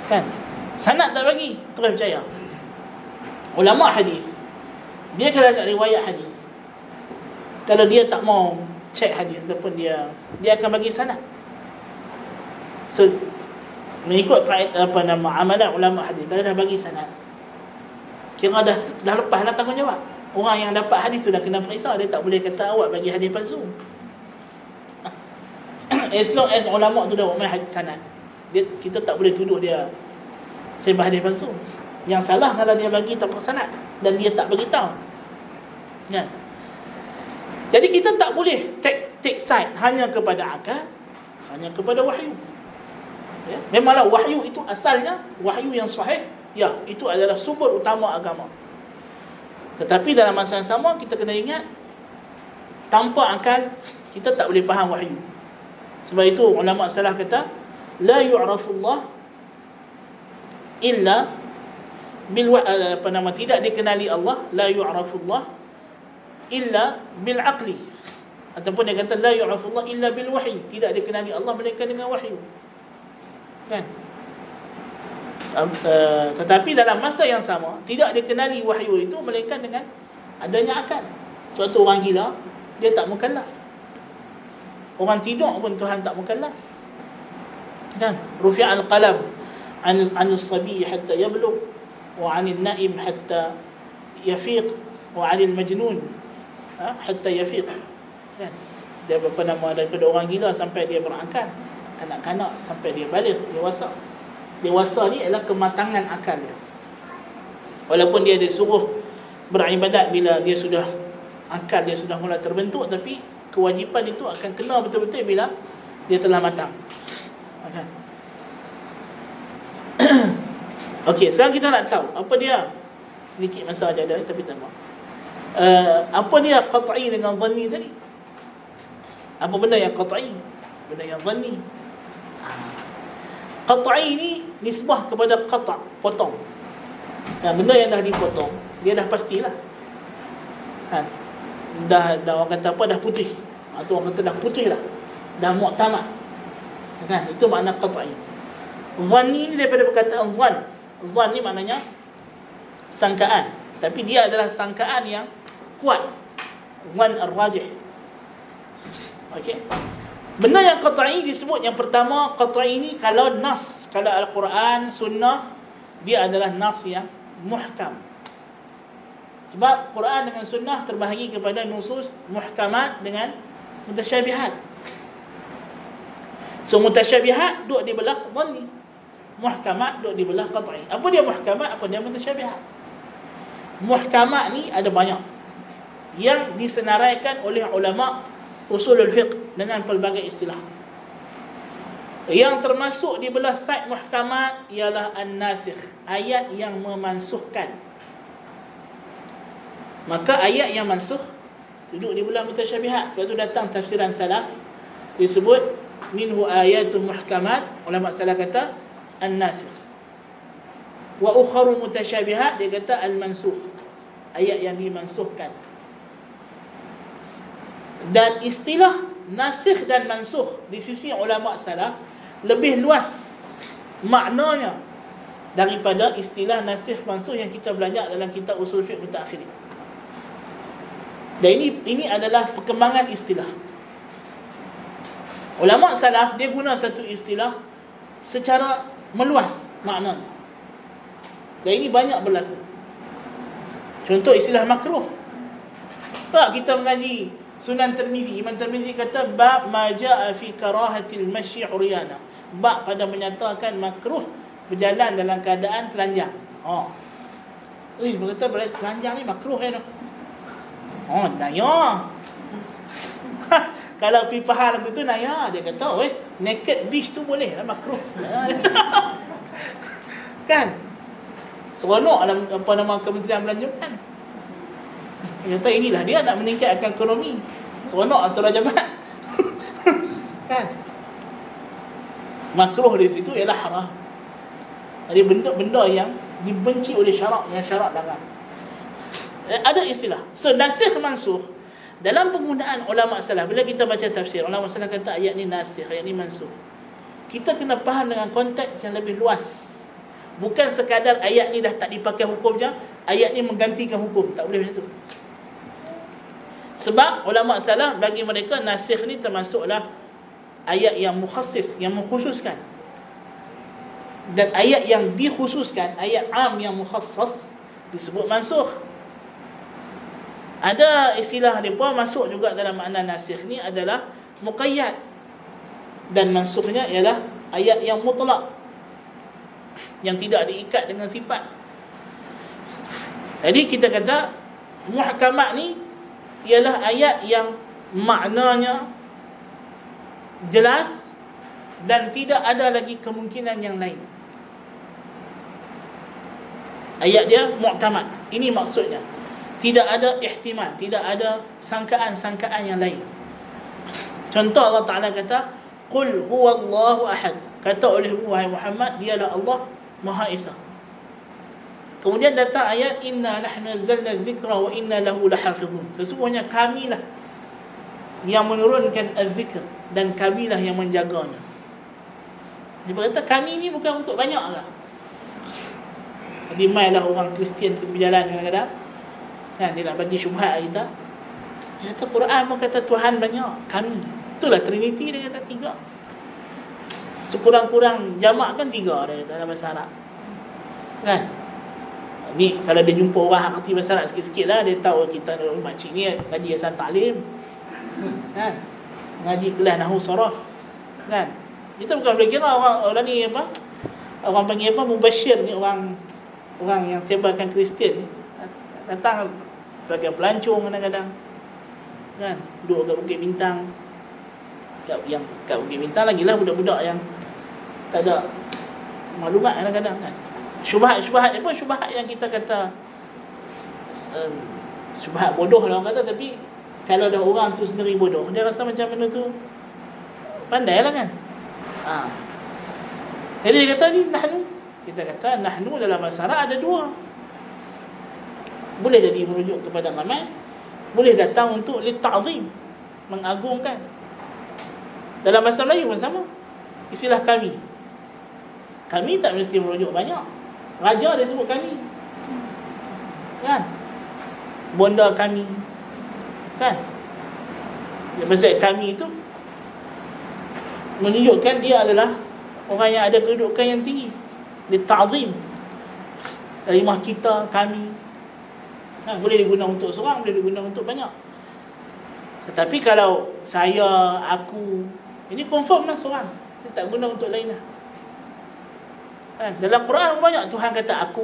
Kan? Sanad tak bagi, terus percaya. Ulama hadis, dia kalau nak riwayat hadis, kalau dia tak mau cek hadis ataupun dia akan bagi sanad. So mengikut amalan ulama hadis, kalau dah bagi sanad, kira dah lepas lah tanggungjawab. Orang yang dapat hadis tu dah kena periksa. Dia tak boleh kata awak bagi hadis palsu. As long as ulama tu dah main hadis sanad, kita tak boleh tuduh dia sebab hadis palsu. Yang salah kalau dia bagi tanpa sanad dan dia tak beritahu. Kan? Jadi kita tak boleh take side hanya kepada akal, hanya kepada wahyu. Ya? Memanglah wahyu itu asalnya wahyu yang sahih. Ya, itu adalah sumber utama agama. Tetapi dalam masa yang sama kita kena ingat, tanpa akal kita tak boleh faham wahyu. Sebab itu ulama salaf kata, la yu'rafullah illa tidak dikenali Allah, la yu'rafullah illa bil aqli, ataupun dia kata la yu'rafullah illa bil wahyi, tidak dikenali Allah melainkan dengan wahyu. Kan? Tetapi dalam masa yang sama tidak dikenali wahyu itu melainkan dengan adanya akal. Sebab tu orang gila dia tak mukallaf. Orang tidur pun Tuhan tak mukallaf. Kan? Rufi'al qalam 'anil sabi hatta yablugh wa 'anil naim hatta yafiq wa 'anil majnun hatta yafiq. Kan? Dia daripada orang gila sampai dia berakal, kanak-kanak sampai dia balik, dewasa. Dewasa ni adalah kematangan akal dia. Walaupun dia disuruh beribadat bila dia sudah akal dia sudah mula terbentuk, tapi kewajipan itu akan kena betul-betul bila dia telah matang. Okay. Okey, sekarang kita nak tahu apa dia, sedikit masa aja ada tapi tak mau. Apa dia qat'i dengan dhanni tadi? Apa benda yang qat'i? Benda yang dhanni. Qat'i ni nisbah kepada qata', potong. Benda yang dah dipotong, dia dah pastilah. Dah orang kata apa, dah putih. Atau orang kata dah putih lah. Dah mu'tamad. Itu makna qat'i. Dhanni ni daripada perkataan dhan. Dhan ni maknanya sangkaan, tapi dia adalah sangkaan yang kuat. Dhan ar-rajih. Okey. Benda yang qat'i disebut yang pertama, qat'i ni kalau nas, kalau Al-Quran, sunnah, dia adalah nas yang muhkam. Sebab Quran dengan sunnah terbahagi kepada nusus muhkamat dengan mutasyabihat. So mutasyabihat duduk di belah dhanni, muhkamat duduk di belah qat'i. Apa dia muhkamat, apa dia mutasyabihat? Muhkamat ni ada banyak yang disenaraikan oleh ulama usulul fiqh dengan pelbagai istilah. Yang termasuk di belah side muhkamat ialah an-nasikh, ayat yang memansuhkan. Maka ayat yang mansuh duduk di belah mutasyabihat. Sebab tu datang tafsiran salaf disebut minhu ayatun muhkamat, ulama salaf kata an-nasikh. Wa ukharu mutasyabihat, dia kata al-mansukh, ayat yang dimansuhkan. Dan istilah nasikh dan mansukh di sisi ulama salaf lebih luas maknanya daripada istilah nasikh mansukh yang kita belajar dalam kitab usul fiqh mutaakhirin. Dan ini adalah perkembangan istilah. Ulama salaf dia guna satu istilah secara meluas maknanya. Dan ini banyak berlaku. Contoh istilah makruh. Tak, kita mengaji Sunan Tirmizi, Imam Tirmizi kata bab ma jaa fi karahatil masyi uryana. Bab pada menyatakan makruh berjalan dalam keadaan telanjang. Berkata telanjang ni makruh kan? Naya. Kalau pergi faham lagu tu naya, dia kata naked beach tu boleh lah, makruh. Kan? Seronok dalam apa nama Kementerian Belanjakan. Dia kata inilah dia nak meningkatkan ekonomi. Seronok Astra Jabat. Kan? Makruh di situ ialah haram. Jadi benda-benda yang dibenci oleh syarak, yang syarak larang. Ada istilah. So nasikh mansukh dalam penggunaan ulama salaf, bila kita baca tafsir, ulama salaf kata ayat ni nasikh, ayat ni mansukh, kita kena faham dengan konteks yang lebih luas. Bukan sekadar ayat ni dah tak dipakai hukum je, ayat ni menggantikan hukum. Tak boleh macam tu. Sebab ulama salaf bagi mereka nasikh ni termasuklah ayat yang mukhassis, yang mengkhususkan. Dan ayat yang dikhususkan, ayat am yang mukhassas, disebut mansukh. Ada istilah mereka masuk juga dalam makna nasikh ni adalah muqayyad. Dan mansukhnya ialah ayat yang mutlak, yang tidak diikat dengan sifat. Jadi kita kata muhkamat ni ialah ayat yang maknanya jelas dan tidak ada lagi kemungkinan yang lain. Ayat dia mu'tamad. Ini maksudnya. Tidak ada ihtimal, tidak ada sangkaan-sangkaan yang lain. Contoh Allah Ta'ala kata, Qul huwallahu ahad. Kata oleh wahai Muhammad, dialah Allah Maha Esa. Kemudian datang ayat, Inna nahnu nazzalna dzikra wa inna lahu lahafizun. Sesungguhnya kamilah yang menurunkan az-zikr dan kamilah yang menjaganya. Dia berkata kami ni bukan untuk banyak lah. Jadi mainlah orang Kristian kita berjalan kadang-kadang, kan, dia nak bagi syubhat kita. Dia kata Quran pun kata Tuhan banyak, kami. Itulah Trinity, dia kata 3. Sekurang-kurang jamak kan 3 dia dalam bahasa Arab. Kan? Ni kalau dia jumpa orang arti bahasa Arab sikit-sikit lah, dia tahu kita makcik ni ngaji Yayasan Taklim. Kan? Ngaji kelas Nahwu Saraf. Kan? Kita bukan boleh kira orang ni apa? Orang panggil apa? Mubashir ni, orang yang sebarkan Kristian ni. Datang sebagai pelancong kadang-kadang. Kan? Duduk kat Bukit Bintang. Yang kat Bukit Bintang lagilah budak-budak yang tak ada maklumat kadang-kadang kan. Syubhat ni pun syubhat yang kita kata syubhat bodoh lah orang kata, tapi kalau dah orang tu sendiri bodoh, dia rasa macam benda tu pandai lah kan. Jadi dia kata ni nahnu. Kita kata nahnu dalam bahasa Arab ada dua. Boleh jadi merujuk kepada ramai, boleh datang untuk lit'azim, mengagungkan. Dalam bahasa Melayu pun sama. Istilah kami. Kami tak mesti merujuk banyak. Raja dia sebut kami. Kan? Bonda kami. Kan? Maksud kami itu menunjukkan dia adalah orang yang ada kedudukan yang tinggi. Dia ta'zim. Kalimah kita, kami. Boleh digunakan untuk seorang, boleh digunakan untuk banyak. Tetapi kalau saya, aku, ini confirm lah seorang. Dia tak guna untuk lain lah. Dalam Quran banyak Tuhan kata aku.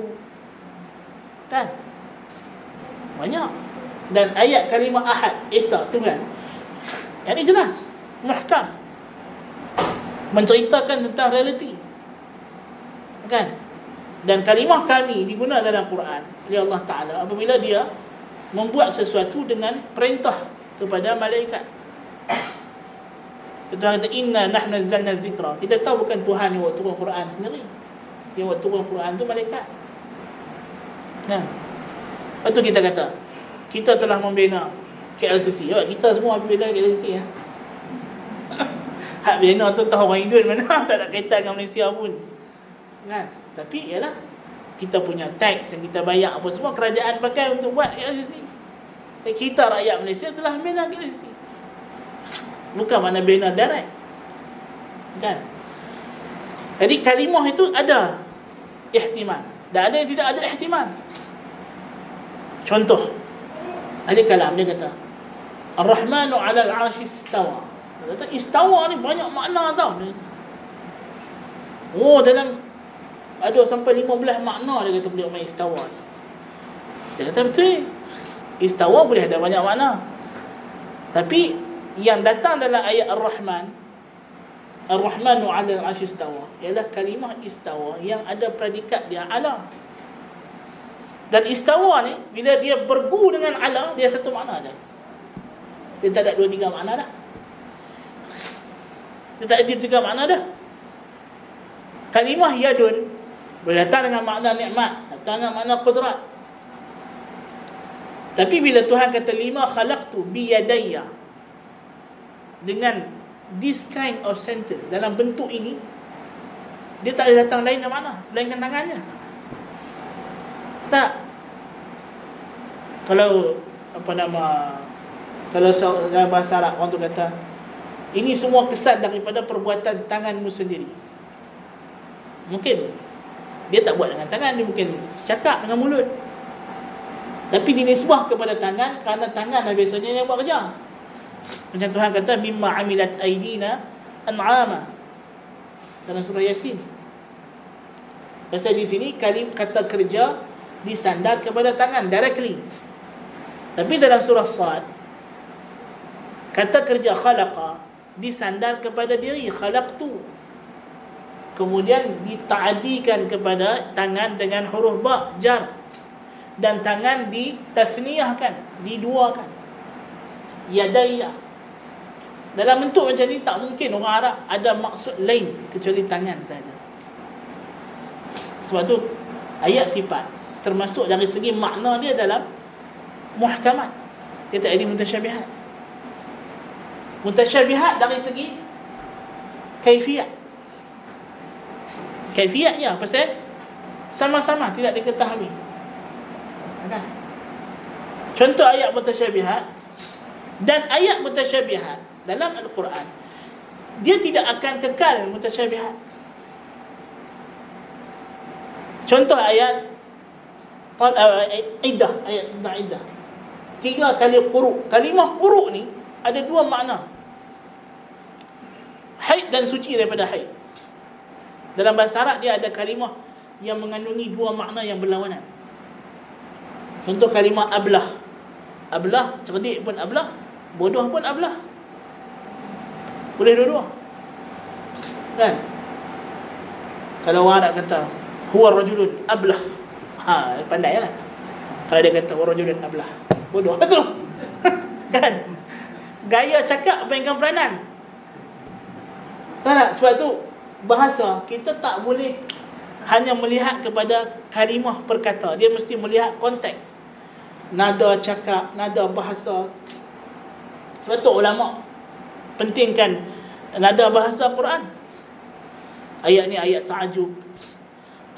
Kan? Banyak. Dan ayat kalimah ahad, Esa, Tuhan, yang ini jelas, muhkam, menceritakan tentang realiti. Kan? Dan kalimah kami digunakan dalam Quran oleh Allah Ta'ala apabila dia membuat sesuatu dengan perintah kepada malaikat. Tuhan kata inna nahnu nazzalna dzikra. Kita tahu bukan Tuhan yang buat turun Quran sendiri. Yang buat turun Quran tu malaikat. Lepas tu kita kata kita telah membina KLCC. Kita semua membina KLCC ya. Hak bina tu tahu orang Indon mana, tak ada kaitan dengan Malaysia pun. Kan? Tapi ialah kita punya tax yang kita bayar apa semua kerajaan pakai untuk buat KLCC. Kita rakyat Malaysia telah bina KLCC. Bukan mana bina direct. Kan? Jadi kalimah itu ada ihtimal dan ada yang tidak ada ihtimal. Contoh, ahli kalam dia kata Ar-Rahmanu 'alal 'arsy istawa. Dia kata istawa ni banyak makna tau. Dia kata, dalam ada sampai 15 makna dia kata beliau main istawa ni. Dia kata betul. Istawa boleh ada banyak makna. Tapi yang datang dalam ayat Ar-Rahman, Ar-Rahmanu 'alal 'arsy istawa, ialah kalimah istawa yang ada predikat dia ala. Dan istawa ni bila dia bergu dengan ala, dia satu makna aja. Dia tak ada 2-3 makna dah. Dia tak ada 3 makna dah. Kalimah yadun boleh datang dengan makna nikmat, datang dengan makna qudrat. Tapi bila Tuhan kata lima khalaqtu bi yadayya, dengan this kind of sentence, dalam bentuk ini, dia tak ada datang lain makna melainkan tangannya. Tak. Kalau kalau dalam bahasa Arab orang tu kata ini semua kesan daripada perbuatan tanganmu sendiri. Mungkin dia tak buat dengan tangan, dia mungkin cakap dengan mulut. Tapi dinisbah kepada tangan kerana tangan lah biasanya yang buat kerja. Macam Tuhan kata mimma amilat aydina an'ama dalam surah Yasin. Pasal di sini kata kerja disandar kepada tangan directly. Tapi dalam surah Sad kata kerja khalaqa disandar kepada diri, khalaqtu. Kemudian dita'adikan kepada tangan dengan huruf ba, jar. Dan tangan ditathniyahkan, diduakan. Yadayya. Dalam bentuk macam ni tak mungkin orang Arab ada maksud lain kecuali tangan saja. Sebab tu ayat sifat termasuk dari segi makna dia dalam muhkamat. Dia tak ada mutasyabihat. Mutasyabihat dari segi kaifiyat. Kaifiyatnya pasal sama-sama tidak diketahui. Kan? Contoh ayat mutasyabihat dan ayat mutasyabihat dalam Al-Quran, dia tidak akan kekal mutasyabihat. Contoh ayat iddah, ayat tentang iddah. 3 kali quru. Kalimah quru ni ada 2 makna. Haid dan suci daripada haid. Dalam bahasa Arab dia ada kalimah yang mengandungi 2 makna yang berlawanan. Contoh kalimah ablah. Ablah, cerdik pun ablah, bodoh pun ablah. Boleh dua-dua. Kan? Kalau orang Arab kata huwa rajulun ablah, pandai lah. Kalau dia kata huwa rajulun ablah, bodoh betul. Kan? Gaya cakap mainkan peranan. Tak? Sebab tu bahasa kita tak boleh hanya melihat kepada kalimah perkata. Dia mesti melihat konteks, nada cakap, nada bahasa. Sebab tu ulama pentingkan nada bahasa Quran. Ayat ni ayat ta'ajub,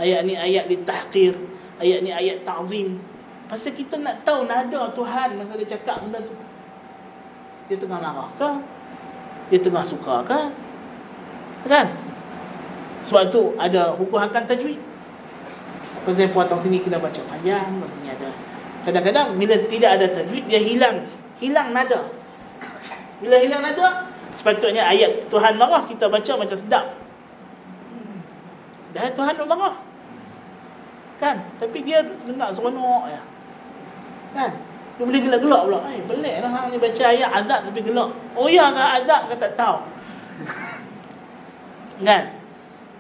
ayat ni ayat ditahqir, ayat ni ayat ta'zim. Pasal kita nak tahu nada Tuhan masa dia cakap benda tu. Dia tengah marah ke? Dia tengah suka ke? Kan? Sebab tu ada hukum hakam tajwid. Pasal potong sini kita baca panjang, sini ada. Kadang-kadang bila tidak ada tajwid, dia hilang nada. Bila hilang nada, sepatutnya ayat Tuhan marah kita baca macam sedap. Dah Tuhan marah. Kan? Tapi dia dengar seronok ya. Kan? Dia boleh gelak-gelak pula. Pelik lah hang ni baca ayat azab tapi gelak. Oh ya ke azab ke tak tahu. Kan?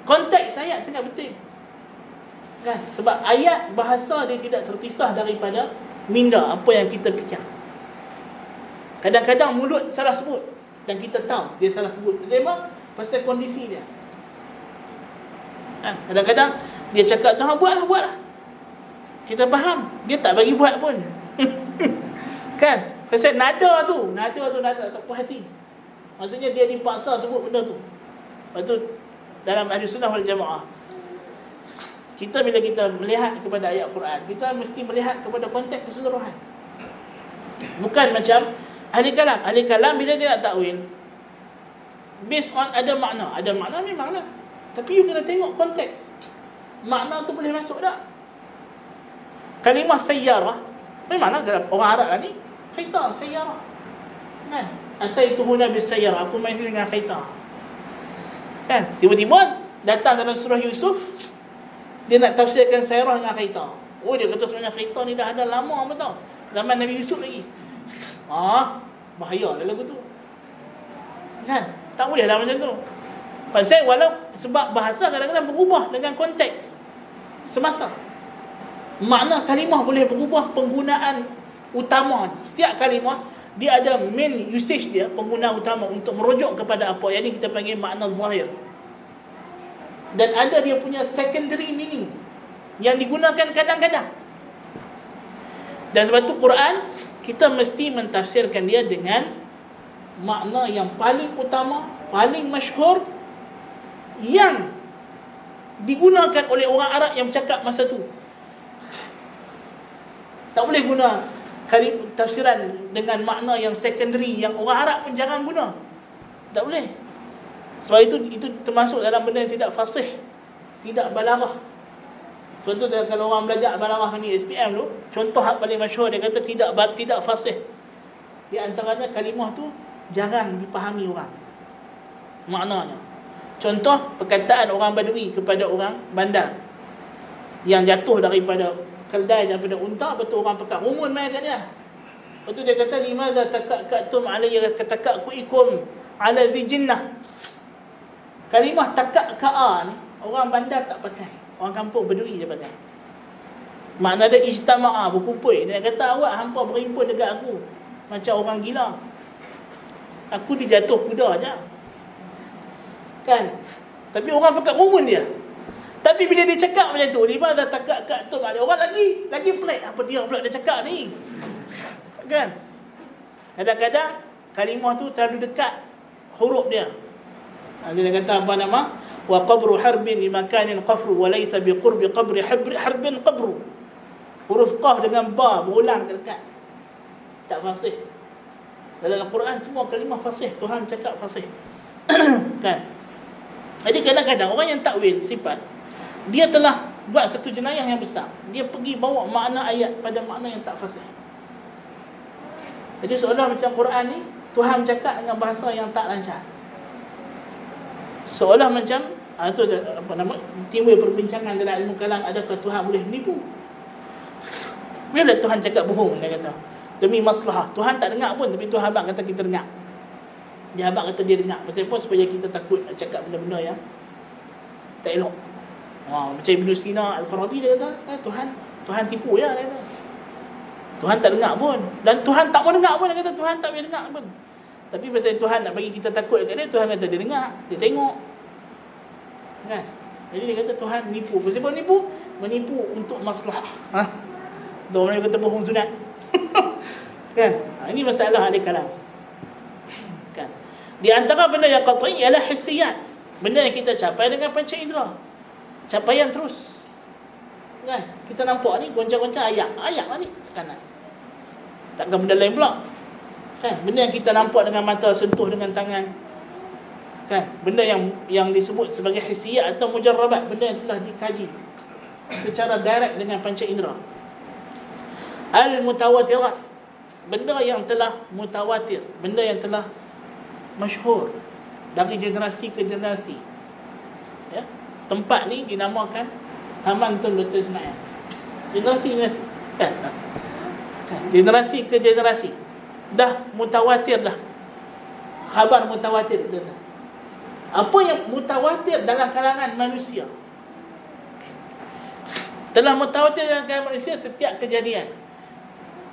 Konteks ayat sangat penting. Kan? Sebab ayat bahasa dia tidak terpisah daripada minda apa yang kita fikir. Kadang-kadang mulut salah sebut dan kita tahu dia salah sebut. Pasal apa? Pasal kondisi dia. Kan? Kadang-kadang dia cakap Tuhan buatlah. Kita faham, dia tak bagi buat pun. Kan? Pasal nada tu tak puas hati. Maksudnya dia dipaksa sebut benda tu. Lepas tu dalam Ahli Sunnah wal Jamaah, kita bila kita melihat kepada ayat Quran, kita mesti melihat kepada konteks keseluruhan. Bukan macam ahli kalam. Ahli kalam bila dia nak takwil, based on ada makna memanglah. Tapi you kena tengok konteks. Makna tu boleh masuk tak? Kalimah sayyarah, memanglah dalam orang Arab lah ni, kereta sayyarah. Kan? Ataituhuna bis sayyarah, aku main dengan kereta. Kan? Tiba-tiba datang dalam surah Yusuf, dia nak tafsirkan sayyarah dengan kereta. Oh, dia kata sebenarnya kereta ni dah ada lama apa tau. Zaman Nabi Yusuf lagi. Bahaya lah lagu tu. Kan? Tak boleh dah macam tu. Pasal sebab bahasa kadang-kadang berubah dengan konteks semasa. Makna kalimah boleh berubah, penggunaan utamanya. Setiap kalimah dia ada main usage dia, penggunaan utama untuk merujuk kepada apa. Yang ni kita panggil makna zahir. Dan ada dia punya secondary meaning yang digunakan kadang-kadang. Dan sebab tu Quran kita mesti mentafsirkan dia dengan makna yang paling utama, paling masyhur, yang digunakan oleh orang Arab yang bercakap masa tu. Tak boleh guna tafsiran dengan makna yang secondary yang orang Arab pun jarang guna. Tak boleh. Sebab itu termasuk dalam benda yang tidak fasih, tidak balaghah. Sebab tu kalau orang belajar balaghah ni SPM tu, contoh yang paling masyhur dia kata tidak fasih. Di antaranya kalimah tu jarang dipahami orang maknanya. Contoh perkataan orang Badui kepada orang bandar yang jatuh daripada keldai, daripada unta, lepas tu orang pekat rumun main kat dia. Lepas tu dia kata limadza takakatum alayya katakakuikum ala dhijinnah. Kalimah takaka'a ni orang bandar tak pakai, orang kampung Badui je pakai. Makna dia ijtama'a, berkumpul. Dia kata awak hampa berhimpun dekat aku macam orang gila. Aku dijatuh kuda je. Kan? Tapi orang pekat rumun dia. Tapi bila dia cakap macam tu, limadza takakatum, ada orang lagi pelik, apa dia pula dia cakap ni. Kan? Kadang-kadang kalimah tu terlalu dekat huruf dia. Dia kata apa nama? Wa qabru harbin li makanin qafru wa laysa bi qurbi qabri harbin qabru. Huruf qaf dengan ba berulang dekat. Tak fasih. Dalam Al-Quran semua kalimah fasih, Tuhan cakap fasih. Kan? Jadi kadang-kadang orang yang takwil sifat, dia telah buat satu jenayah yang besar. Dia pergi bawa makna ayat pada makna yang tak fasih. Jadi seolah macam Quran ni Tuhan bercakap dengan bahasa yang tak lancar. Seolah macam tu apa nama, timbul perbincangan dalam ilmu kalam, adakah Tuhan boleh menipu? Bila Tuhan cakap bohong, dia kata demi maslahah. Tuhan tak dengar pun, tapi Tuhan abang kata kita dengar. Dia abang kata dia dengar. Pasal apa? Supaya kita takut nak cakap benda-benda yang tak elok. Macam Ibn Sina Al-Farabi dia kata, Tuhan tipu ya, dia kata. Tuhan tak dengar pun. Dan Tuhan tak mau dengar pun, dia kata Tuhan tak boleh dengar pun. Tapi pasal Tuhan nak bagi kita takut dekat dia, Tuhan kata dia dengar, dia tengok. Kan? Jadi dia kata Tuhan menipu. Pasal apa menipu? Menipu untuk maslahah. Orang kata bohong sunat. Kan? Ini masalah ahli kalam. Kan? Di antara benda yang qat'i ialah hissiyat. Benda yang kita capai dengan panca indera. Capaian terus. Kan? Kita nampak ni goncang-goncang ayak lah ni kanan. Takkan benda lain pula. Kan? Benda yang kita nampak dengan mata, sentuh dengan tangan. Kan? Benda yang disebut sebagai hissiyat atau mujarrabat, benda yang telah dikaji secara direct dengan panca indera. Al-mutawatirat, benda yang telah mutawatir, benda yang telah masyhur dari generasi ke generasi. Ya? Tempat ni dinamakan Taman Tun Dr. Ismail. Generasi kan? Generasi ke generasi dah mutawatir dah. Khabar mutawatir itu. Apa yang mutawatir dalam kalangan manusia? Telah mutawatir dalam kalangan manusia, setiap kejadian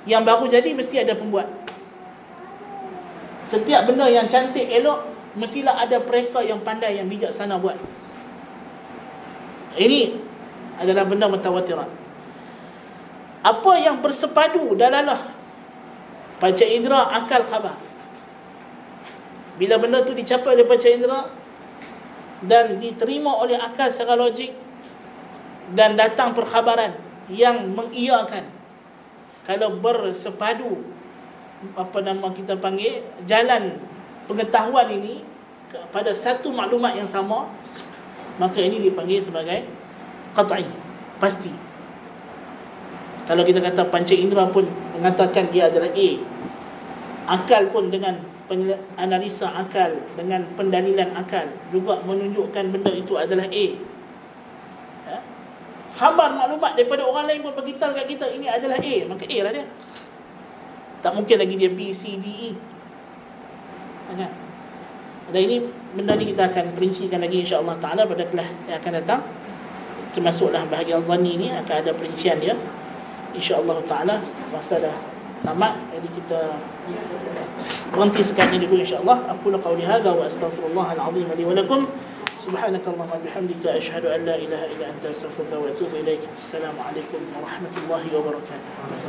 yang baru jadi mesti ada pembuat. Setiap benda yang cantik, elok, mestilah ada mereka yang pandai, yang bijaksana buat. Ini adalah benda mutawatirat. Apa yang bersepadu dalalah panca indera, akal, khabar. Bila benda tu dicapai oleh panca indera dan diterima oleh akal secara logik, dan datang perkhabaran yang mengiyakan, kalau bersepadu, apa nama kita panggil, jalan pengetahuan ini pada satu maklumat yang sama, maka ini dipanggil sebagai qat'i, pasti. Kalau kita kata panca indera pun mengatakan dia adalah A, akal pun dengan analisa akal, dengan pendalilan akal juga menunjukkan benda itu adalah A. Khabar maklumat daripada orang lain pun beritahu kat kita ini adalah A, maka A lah dia. Tak mungkin lagi dia B, C, D, E. Kan? Dan ini benda ni kita akan perincikan lagi insya-Allah taala pada kelas yang akan datang. Termasuklah bahagian zanni ni akan ada perincian dia. Insya-Allah taala masa dah tamat, jadi kita berhenti sekarang ini dulu insya-Allah. Aku qauli hadza wa astaghfirullahal azim li wa lakum. Subhanakallahumma bihamdika asyhadu an la ilaha illa anta astaghfiruka wa atubu ilaik. Assalamualaikum warahmatullahi wabarakatuh.